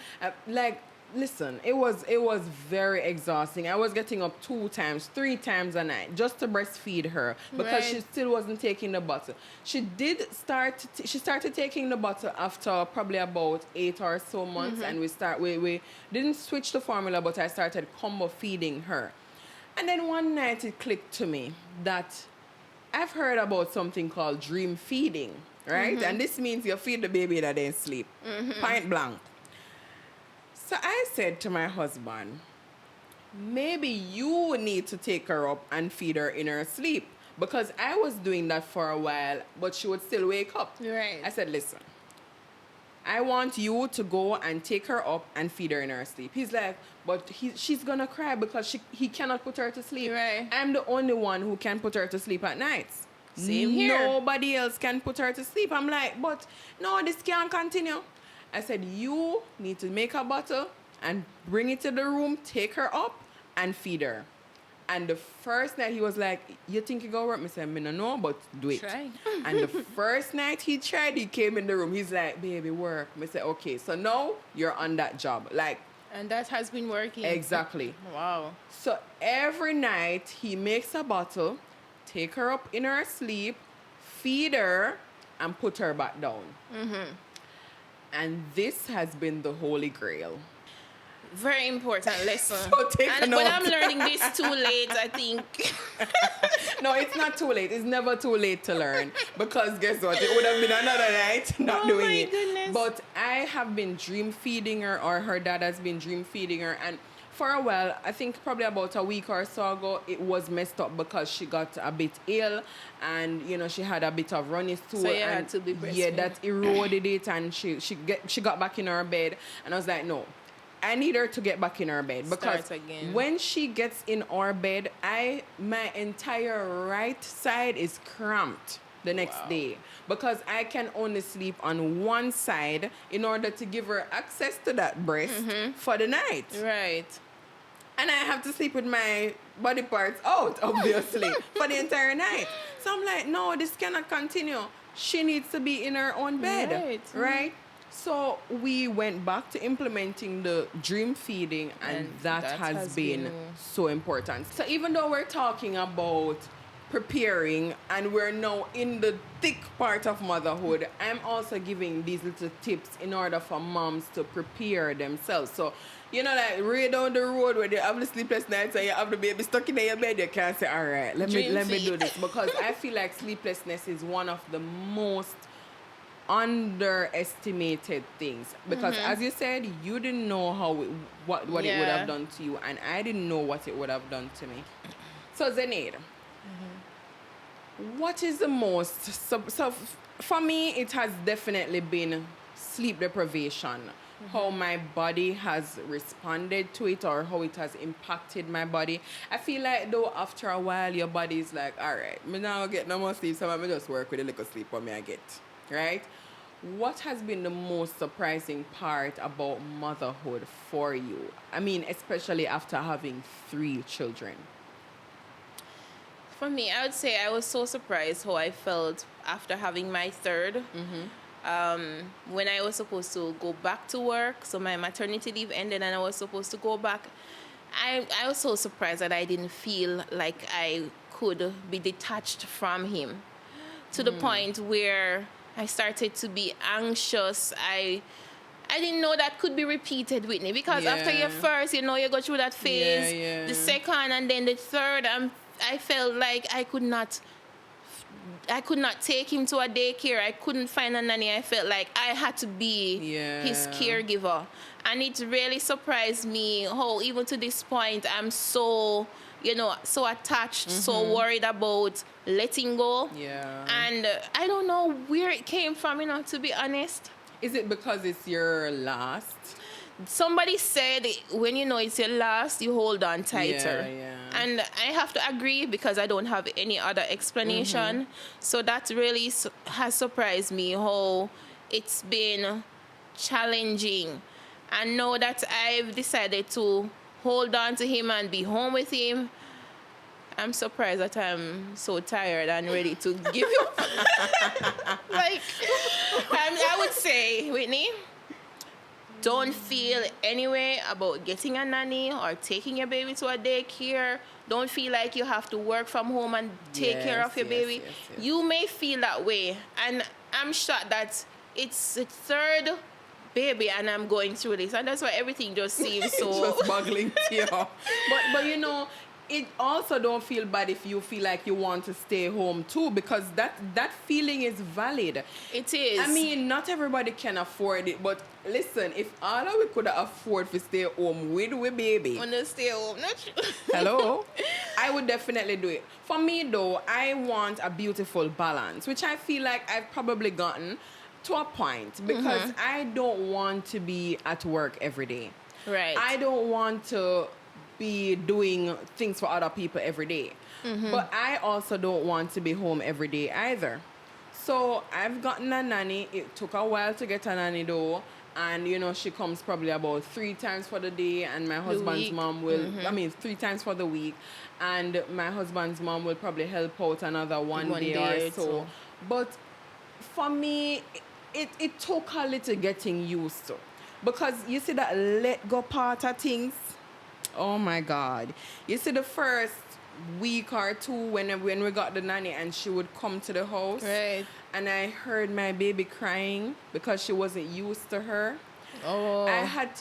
listen, it was very exhausting. I was getting up 2 times, 3 times a night just to breastfeed her because she Right. still wasn't taking the bottle. She started taking the bottle after probably about 8 or so months, and we didn't switch the formula, but I started combo feeding her. And then one night it clicked to me that I've heard about something called dream feeding, right? And this means you feed the baby that they sleep, point blank. So I said to my husband, maybe you need to take her up and feed her in her sleep. Because I was doing that for a while, but she would still wake up. Right. I said, listen, I want you to go and take her up and feed her in her sleep. He's like, but she's going to cry because he cannot put her to sleep. Right. I'm the only one who can put her to sleep at nights. Same here. Nobody else can put her to sleep. I'm like, but no, this can't continue. I said, you need to make a bottle and bring it to the room, take her up, and feed her. And the first night he was like, you think it gonna work? I said, I don't know, but do it. Try. And the first night he tried, he came in the room. He's like, baby, work. I said, okay, so now you're on that job. Like, And that has been working. exactly. Wow. So every night he makes a bottle, take her up in her sleep, feed her, and put her back down. And this has been the holy grail. Very important lesson. So take a But note. I'm learning this too late, I think. No, it's not too late. It's never too late to learn. Because guess what? It would have been another night not Oh doing my it. goodness. But I have been dream feeding her, or her dad has been dream feeding her. And for a while, I think probably about a week or so ago, it was messed up because she got a bit ill and, she had a bit of runny stool. So you and had to be yeah, breastfed. that eroded it, and she got back in her bed. And I was like, no. I need her to get back in her bed because Start again. when she gets in our bed, my entire right side is cramped the next Wow. day because I can only sleep on one side in order to give her access to that breast for the night. Right. And I have to sleep with my body parts out, obviously, for the entire night. So I'm like, no, this cannot continue. She needs to be in her own bed, Right. right? So we went back to implementing the dream feeding, and that has been so important. So even though we're talking about preparing and we're now in the thick part of motherhood, I'm also giving these little tips in order for moms to prepare themselves. So, like right down the road where you have the sleepless nights and you have the baby stuck in your bed, you can't say, all right, let me do this. Because I feel like sleeplessness is one of the most underestimated things, because as you said, you didn't know what it would have done to you, and I didn't know what it would have done to me. So Zenaide, what is the most so for me it has definitely been sleep deprivation, how my body has responded to it or how it has impacted my body. I feel like though after a while your body is like, all right, me now get no more sleep, so I just work with the little sleep what me I get. Right? What has been the most surprising part about motherhood for you? I mean, especially after having 3 children. For me, I would say I was so surprised how I felt after having my third. When I was supposed to go back to work, so my maternity leave ended and I was supposed to go back, I was so surprised that I didn't feel like I could be detached from him to the point where I started to be anxious. I didn't know that could be repeated, Whitney, because after your first, you go through that phase, the second, and then the third, I felt like I could not take him to a daycare. I couldn't find a nanny. I felt like I had to be his caregiver. And it really surprised me how even to this point I'm so so attached, so worried about letting go. Yeah. And I don't know where it came from, to be honest. Is it because it's your last? Somebody said when it's your last, you hold on tighter. Yeah. And I have to agree because I don't have any other explanation. So that really has surprised me how it's been challenging. And now that I've decided to hold on to him and be home with him, I'm surprised that I'm so tired and ready to give up. I would say, Whitney, Don't feel any way about getting a nanny or taking your baby to a daycare. Don't feel like you have to work from home and take care of your baby. Yes. You may feel that way. And I'm shocked that it's the third baby and I'm going through this. And that's why everything just seems so... Just buggling to you. But you know, it also don't feel bad if you feel like you want to stay home too, because that feeling is valid. It is. I mean, not everybody can afford it, but listen, if all of we could afford to stay home with we baby, Want to stay home, not true. hello, I would definitely do it. For me though, I want a beautiful balance, which I feel like I've probably gotten to a point, because I don't want to be at work every day. Right. I don't want to be doing things for other people every day. But I also don't want to be home every day either. So I've gotten a nanny. It took a while to get a nanny though. And you know, she comes probably about 3 times for the day, and my husband's mom will, 3 times for the week. And my husband's mom will probably help out another one day or so. But for me, it took a little getting used to. Because you see that let go part of things, oh my God. You see the first week or two when we got the nanny and she would come to the house. Right. And I heard my baby crying because she wasn't used to her. Oh. I had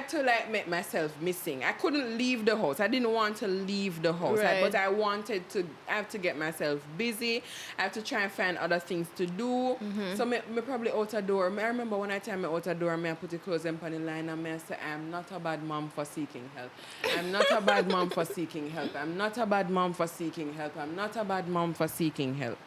to like make myself missing. I couldn't leave the house. I didn't want to leave the house. Right. But I have to get myself busy. I have to try and find other things to do. So me probably out a door. I remember when I time me out a door, I put the clothes in the line and I say, I'm not a bad mom for seeking help. I'm not a bad mom for seeking help. I'm not a bad mom for seeking help. I'm not a bad mom for seeking help.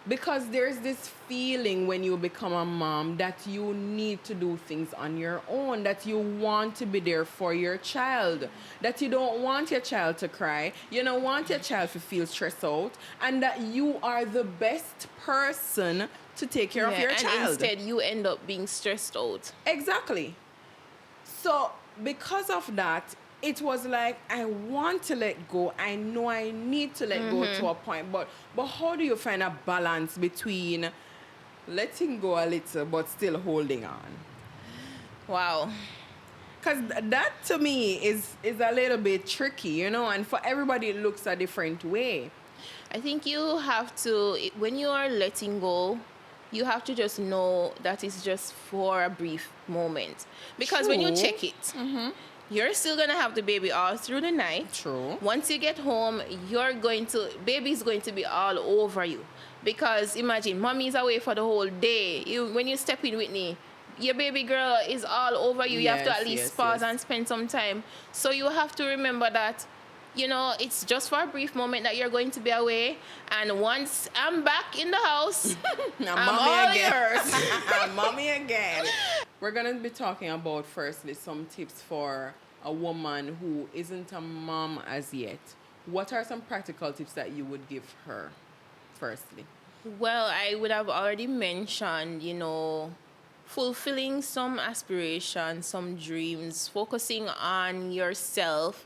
Because there's this feeling when you become a mom that you need to do things on your own, that you want to be there for your child, that you don't want your child to cry, you don't want your child to feel stressed out, and that you are the best person to take care of your child. And instead you end up being stressed out. Exactly. So because of that, it was like, I want to let go. I know I need to let go to a point. But how do you find a balance between letting go a little but still holding on? Wow. Because that to me is a little bit tricky, you know, and for everybody it looks a different way. I think you have to, when you are letting go, you have to just know that it's just for a brief moment. Because when you check it, you're still going to have the baby all through the night. True. Once you get home, baby's going to be all over you. Because imagine, mommy's away for the whole day. When you step in Whitney, your baby girl is all over you. You have to at least pause and spend some time. So you have to remember that, you know, it's just for a brief moment that you're going to be away. And once I'm back in the house, I'm all yours. Mommy again. We're going to be talking about, firstly, some tips for a woman who isn't a mom as yet. What are some practical tips that you would give her, firstly? Well, I would have already mentioned, you know, fulfilling some aspirations, some dreams, focusing on yourself,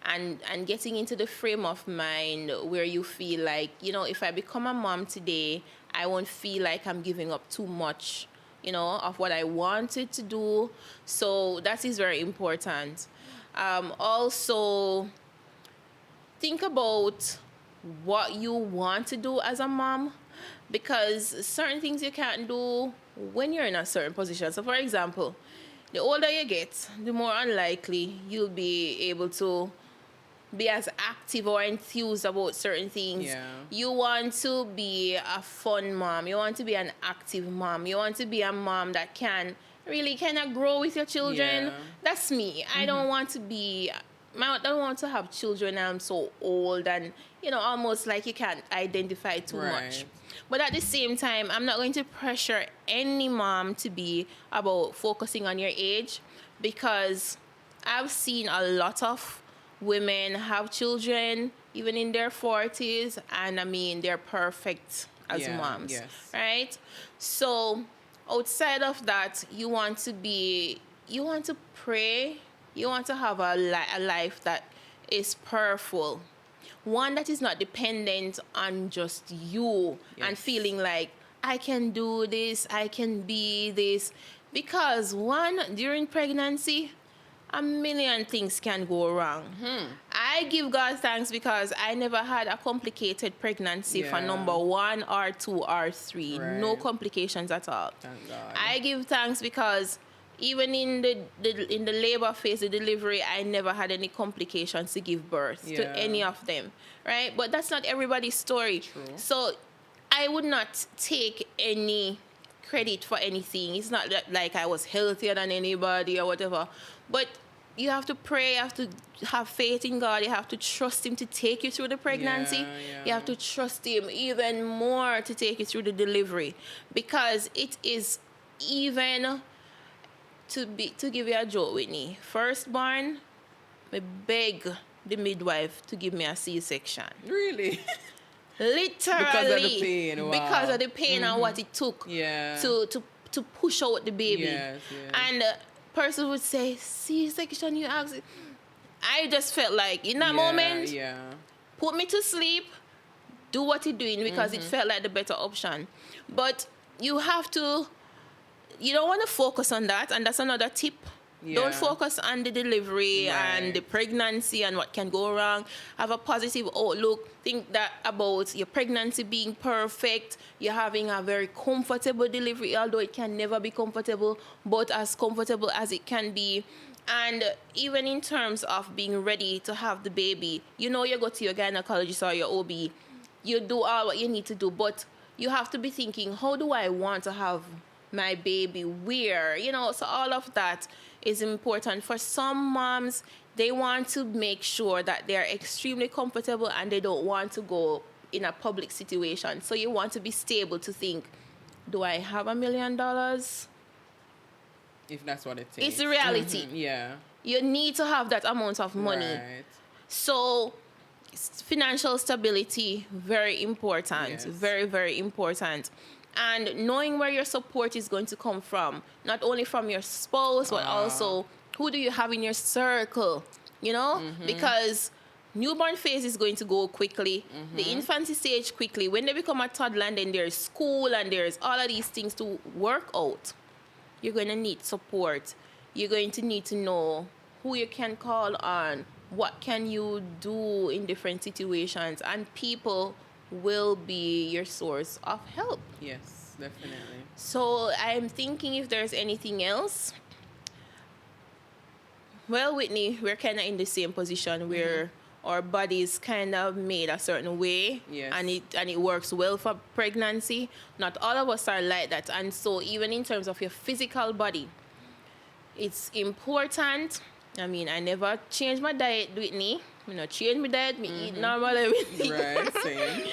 and getting into the frame of mind where you feel like, you know, if I become a mom today, I won't feel like I'm giving up too much, you know, of what I wanted to do. So that is very important. Also, think about what you want to do as a mom, because certain things you can't do when you're in a certain position. So, for example, the older you get, the more unlikely you'll be able to be as active or enthused about certain things. Yeah. You want to be a fun mom. You want to be an active mom. You want to be a mom that can really kind of grow with your children. Yeah. That's me. I don't want to have children and I'm so old and, you know, almost like you can't identify too much. But at the same time, I'm not going to pressure any mom to be about focusing on your age, because I've seen a lot of women have children even in their 40s, and I mean they're perfect as moms, right? So outside of that, you want to pray, you want to have a life that is powerful, one that is not dependent on just you and feeling like I can do this, I can be this. Because one, during pregnancy, a million things can go wrong. I give God thanks because I never had a complicated pregnancy for Yeah. number 1 or 2 or 3. No Right. complications at all. Thank God. I give thanks because even in the labor phase, the delivery, I never had any complications to give birth Yeah. to any of them, right? But that's not everybody's story. True. So I would not take any credit for anything. It's not like I was healthier than anybody or whatever. But you have to pray, you have to have faith in God, you have to trust Him to take you through the pregnancy. Yeah. You have to trust Him even more to take you through the delivery. Because it is even to give you a joke, Whitney. Firstborn, I beg the midwife to give me a C-section. Really? Literally. Because of the pain. Wow. Because of the pain and what it took Yeah. to push out the baby. Yes. And person would say, C-section, you ask. I just felt like in that moment, put me to sleep, do what you're doing, because it felt like the better option. But you don't want to focus on that, and that's another tip. Yeah. Don't focus on the delivery and Right. the pregnancy and what can go wrong. Have a positive outlook. Think that about your pregnancy being perfect. You're having a very comfortable delivery, although it can never be comfortable, but as comfortable as it can be. And even in terms of being ready to have the baby, you go to your gynecologist or your OB, you do all what you need to do, but you have to be thinking, how do I want to have my baby? Where? So all of that is important. For some moms, they want to make sure that they're extremely comfortable and they don't want to go in a public situation. So you want to be stable to think, do I have $1 million? If that's what it takes. It's the reality. Yeah. You need to have that amount of money. Right. So financial stability, very important. Yes. Very, very important. And knowing where your support is going to come from, not only from your spouse, but also who do you have in your circle, Because newborn phase is going to go quickly. The infancy stage quickly. When they become a toddler, and then there's school and there's all of these things to work out, you're going to need support. You're going to need to know who you can call on, what can you do in different situations, and people will be your source of help. Yes, definitely. So I'm thinking if there's anything else. Well, Whitney, we're kind of in the same position where our bodies kind of made a certain way, Yes. and it works well for pregnancy. Not all of us are like that, and so even in terms of your physical body, it's important. I mean, I never change my diet, Whitney. Change my diet, me eat normal everything. Right, same.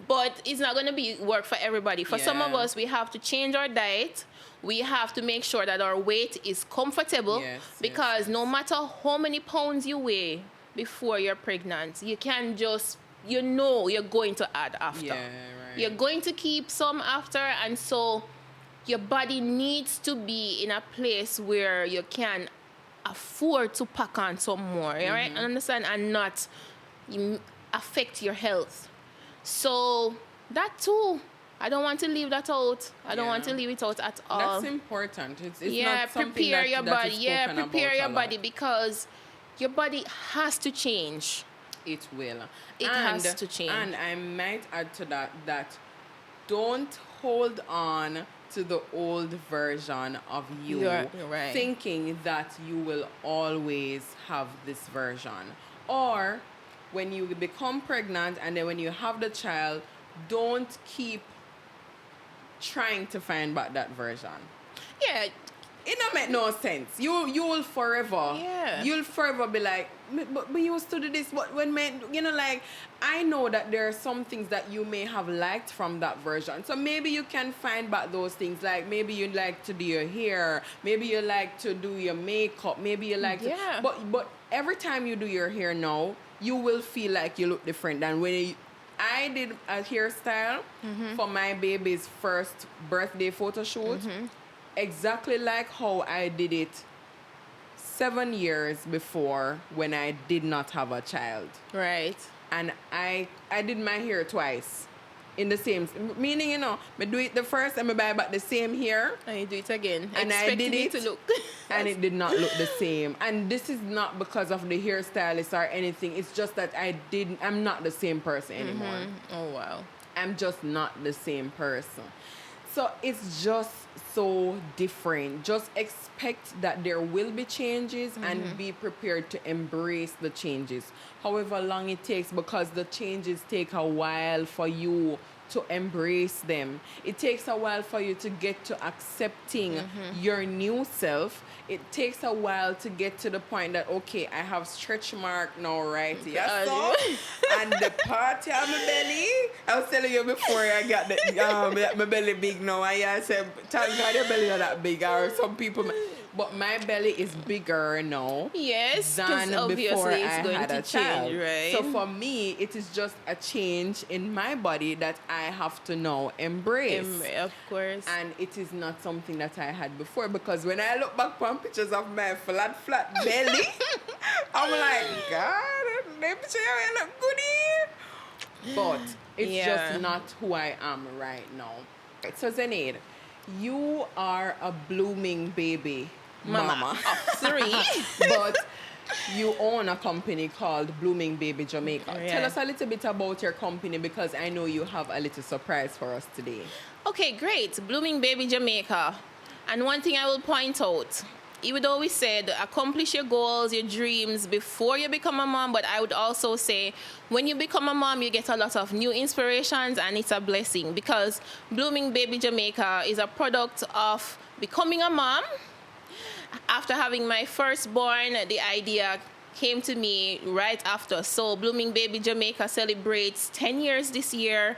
But it's not going to work for everybody. For some of Yeah. us, we have to change our diet. We have to make sure that our weight is comfortable. Yes, because yes. no matter how many pounds you weigh before you're pregnant, you can just, you're going to add after. Yeah, right. You're going to keep some after, and so your body needs to be in a place where you can afford to pack on some more, right? Understand? And not affect your health. So that too, I don't want to leave that out. I don't want to leave it out at all. That's important. It's not something prepare that, your that body. is Yeah, spoken prepare about your a body, lot. because your body has to change. It will. It has to change. And I might add to that don't hold on to the old version of you, You're right. thinking that you will always have this version. Or when you become pregnant and then when you have the child, don't keep trying to find back that version. Yeah, It don't make no sense. You will forever. Yeah. You'll forever be like, but you used to do this. But when men, like, I know that there are some things that you may have liked from that version. So maybe you can find back those things. Like maybe you like to do your hair. Maybe you like to do your makeup. Maybe you like to. Yeah. But every time you do your hair now, you will feel like you look different than when I did a hairstyle for my baby's first birthday photo shoot. Exactly like how I did it 7 years before when I did not have a child. right. And I did my hair twice. in the same, meaning, you know, me do it the first and me buy back the same hair. And you do it again. And I did it to look. and it did not look the same. And this is not because of the hairstylist or anything. It's just that I'm not the same person anymore. Mm-hmm. Oh, wow. I'm just not the same person. So it's just so different. Just expect that there will be changes and be prepared to embrace the changes. However long it takes, because the changes take a while for you to embrace them. It takes a while for you to get to accepting your new self. It takes a while to get to the point that, okay, I have stretch mark now, right here. So, and the part of my belly, I was telling you before I got my belly big now. I said, thank God your belly not that big. Or some people, but my belly is bigger now. Yes, than before I it's going had to a child. change, right? So for me, it is just a change in my body that I have to now embrace. Of course. And it is not something that I had before, because when I look back on pictures of my flat belly, I'm like, God, them picture look good here. But it's just not who I am right now. So Zenaide, you are a blooming baby mama. Of 3. But you own a company called Blooming Baby Jamaica. Yeah. Tell us a little bit about your company, because I know you have a little surprise for us today. Okay, great. Blooming Baby Jamaica. And one thing I will point out, you would always say, accomplish your goals, your dreams before you become a mom. But I would also say, when you become a mom, you get a lot of new inspirations, and it's a blessing, because Blooming Baby Jamaica is a product of becoming a mom. After having my firstborn, the idea came to me right after. So Blooming Baby Jamaica celebrates 10 years this year,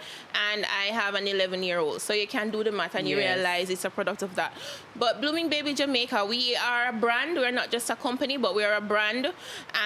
and I have an 11-year-old. So you can do the math and you realize it's a product of that. But Blooming Baby Jamaica, we are a brand. We're not just a company, but we're a brand.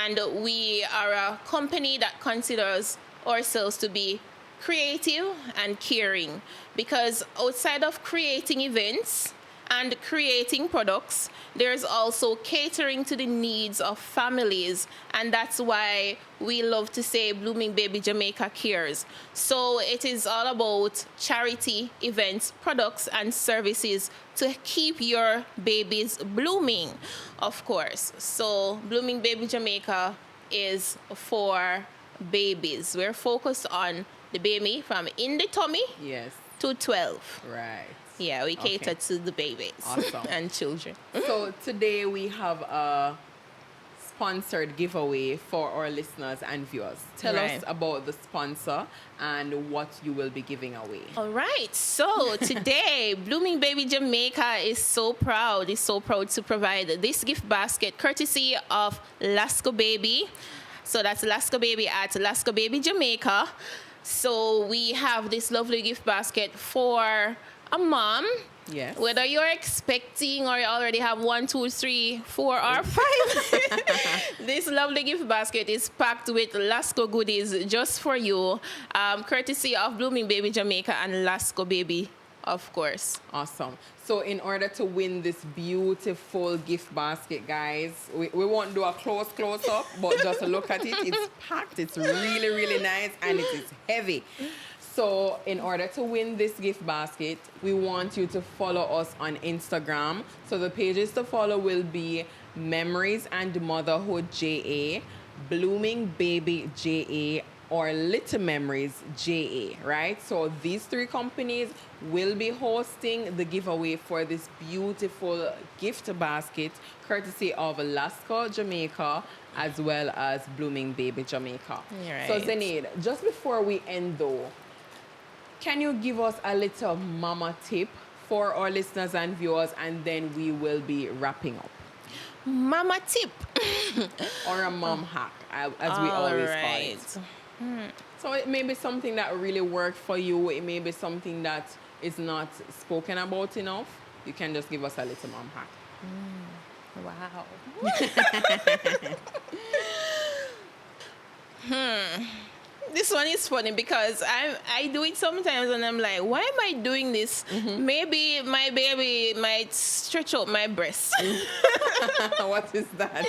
And we are a company that considers ourselves to be creative and caring. Because outside of creating events and creating products, there's also catering to the needs of families, and that's why we love to say Blooming Baby Jamaica cares. So it is all about charity, events, products, and services to keep your babies blooming, of course. So Blooming Baby Jamaica is for babies. We're focused on the baby from in the tummy to 12. Right. Yeah, we cater to the babies and children. So today we have a sponsored giveaway for our listeners and viewers. Tell us about the sponsor and what you will be giving away. All right. So today, Blooming Baby Jamaica is so proud to provide this gift basket courtesy of Lasco Baby. So that's Lasco Baby at Lasco Baby Jamaica. So we have this lovely gift basket for a mom, whether you're expecting or you already have 1, 2, 3, 4, or 5. This lovely gift basket is packed with Lasco goodies just for you, courtesy of Blooming Baby Jamaica and Lasco Baby, of course. Awesome. So in order to win this beautiful gift basket, guys, we won't do a close up, but just look at it. It's packed. It's really, really nice, and it is heavy. So in order to win this gift basket, we want you to follow us on Instagram. So the pages to follow will be Memories and Motherhood JA, Blooming Baby JA, or Little Memories JA, right? So these 3 companies will be hosting the giveaway for this beautiful gift basket, courtesy of Lasco Jamaica, as well as Blooming Baby Jamaica. Right. So Zenaide, just before we end though, can you give us a little mama tip for our listeners and viewers, and then we will be wrapping up? Mama tip. Or a mom hack, as we always call it. So it may be something that really worked for you. It may be something that is not spoken about enough. You can just give us a little mom hack. Wow. This one is funny because I do it sometimes and I'm like, why am I doing this? Maybe my baby might stretch out my breast. What is that?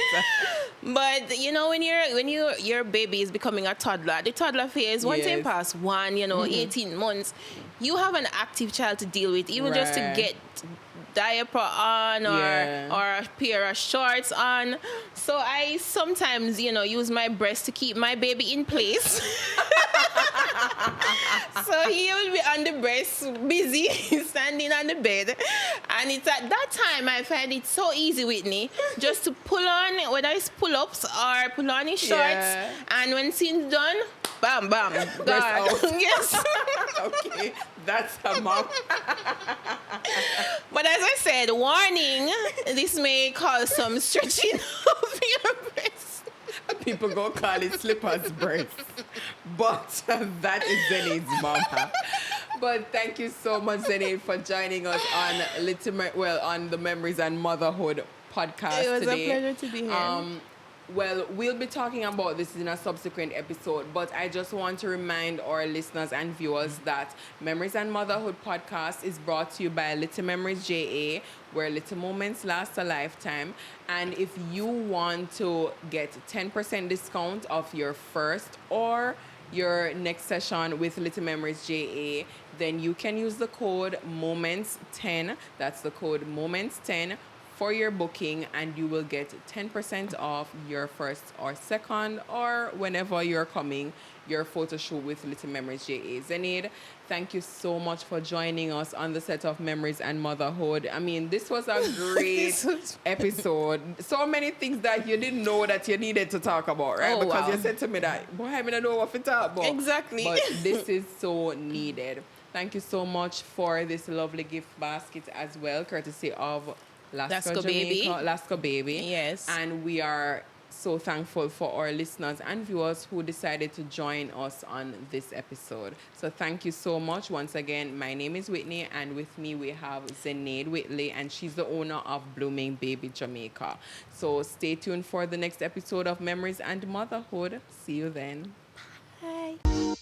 But you know, when your baby is becoming a toddler, the toddler phase, once they Yes. pass 18 months, you have an active child to deal with, even just to Right. get diaper on Yeah. or a pair of shorts on. So I sometimes, use my breast to keep my baby in place. So he will be on the breast, busy, standing on the bed. And it's at that time I find it so easy, Whitney, just to pull on, whether it's pull-ups or pull on his shorts. Yeah. And when scene's done, bam, bam, Breast gone. out. Yes. Okay, that's a mom. But as I said, warning, this may cause some stretching of your breast. People go call it slippers breast. But that is Zenaide's mama. But thank you so much, Zenaide, for joining us on on the Memories and Motherhood podcast It was today. a pleasure to be here. Well, we'll be talking about this in a subsequent episode, but I just want to remind our listeners and viewers that Memories and Motherhood podcast is brought to you by Little Memories JA, where little moments last a lifetime. And if you want to get 10% discount off your first or your next session with Little Memories JA, then you can use the code MOMENTS10. That's the code MOMENTS10 for your booking, and you will get 10% off your first or second, or whenever you're coming, your photo shoot with Little Memories JA. Zenaide, thank you so much for joining us on the set of Memories and Motherhood. I mean, this was a great episode. So many things that you didn't know that you needed to talk about, right? Oh, Because wow. you said to me that, boy, I don't know what to talk about. Exactly. But this is so needed. Thank you so much for this lovely gift basket as well, courtesy of Lasco Baby. Lasco Baby. Yes. And we are so thankful for our listeners and viewers who decided to join us on this episode. So thank you so much. Once again, my name is Whitney, and with me we have Zenaide Whittley, and she's the owner of Blooming Baby Jamaica. So stay tuned for the next episode of Memories and Motherhood. See you then. Bye.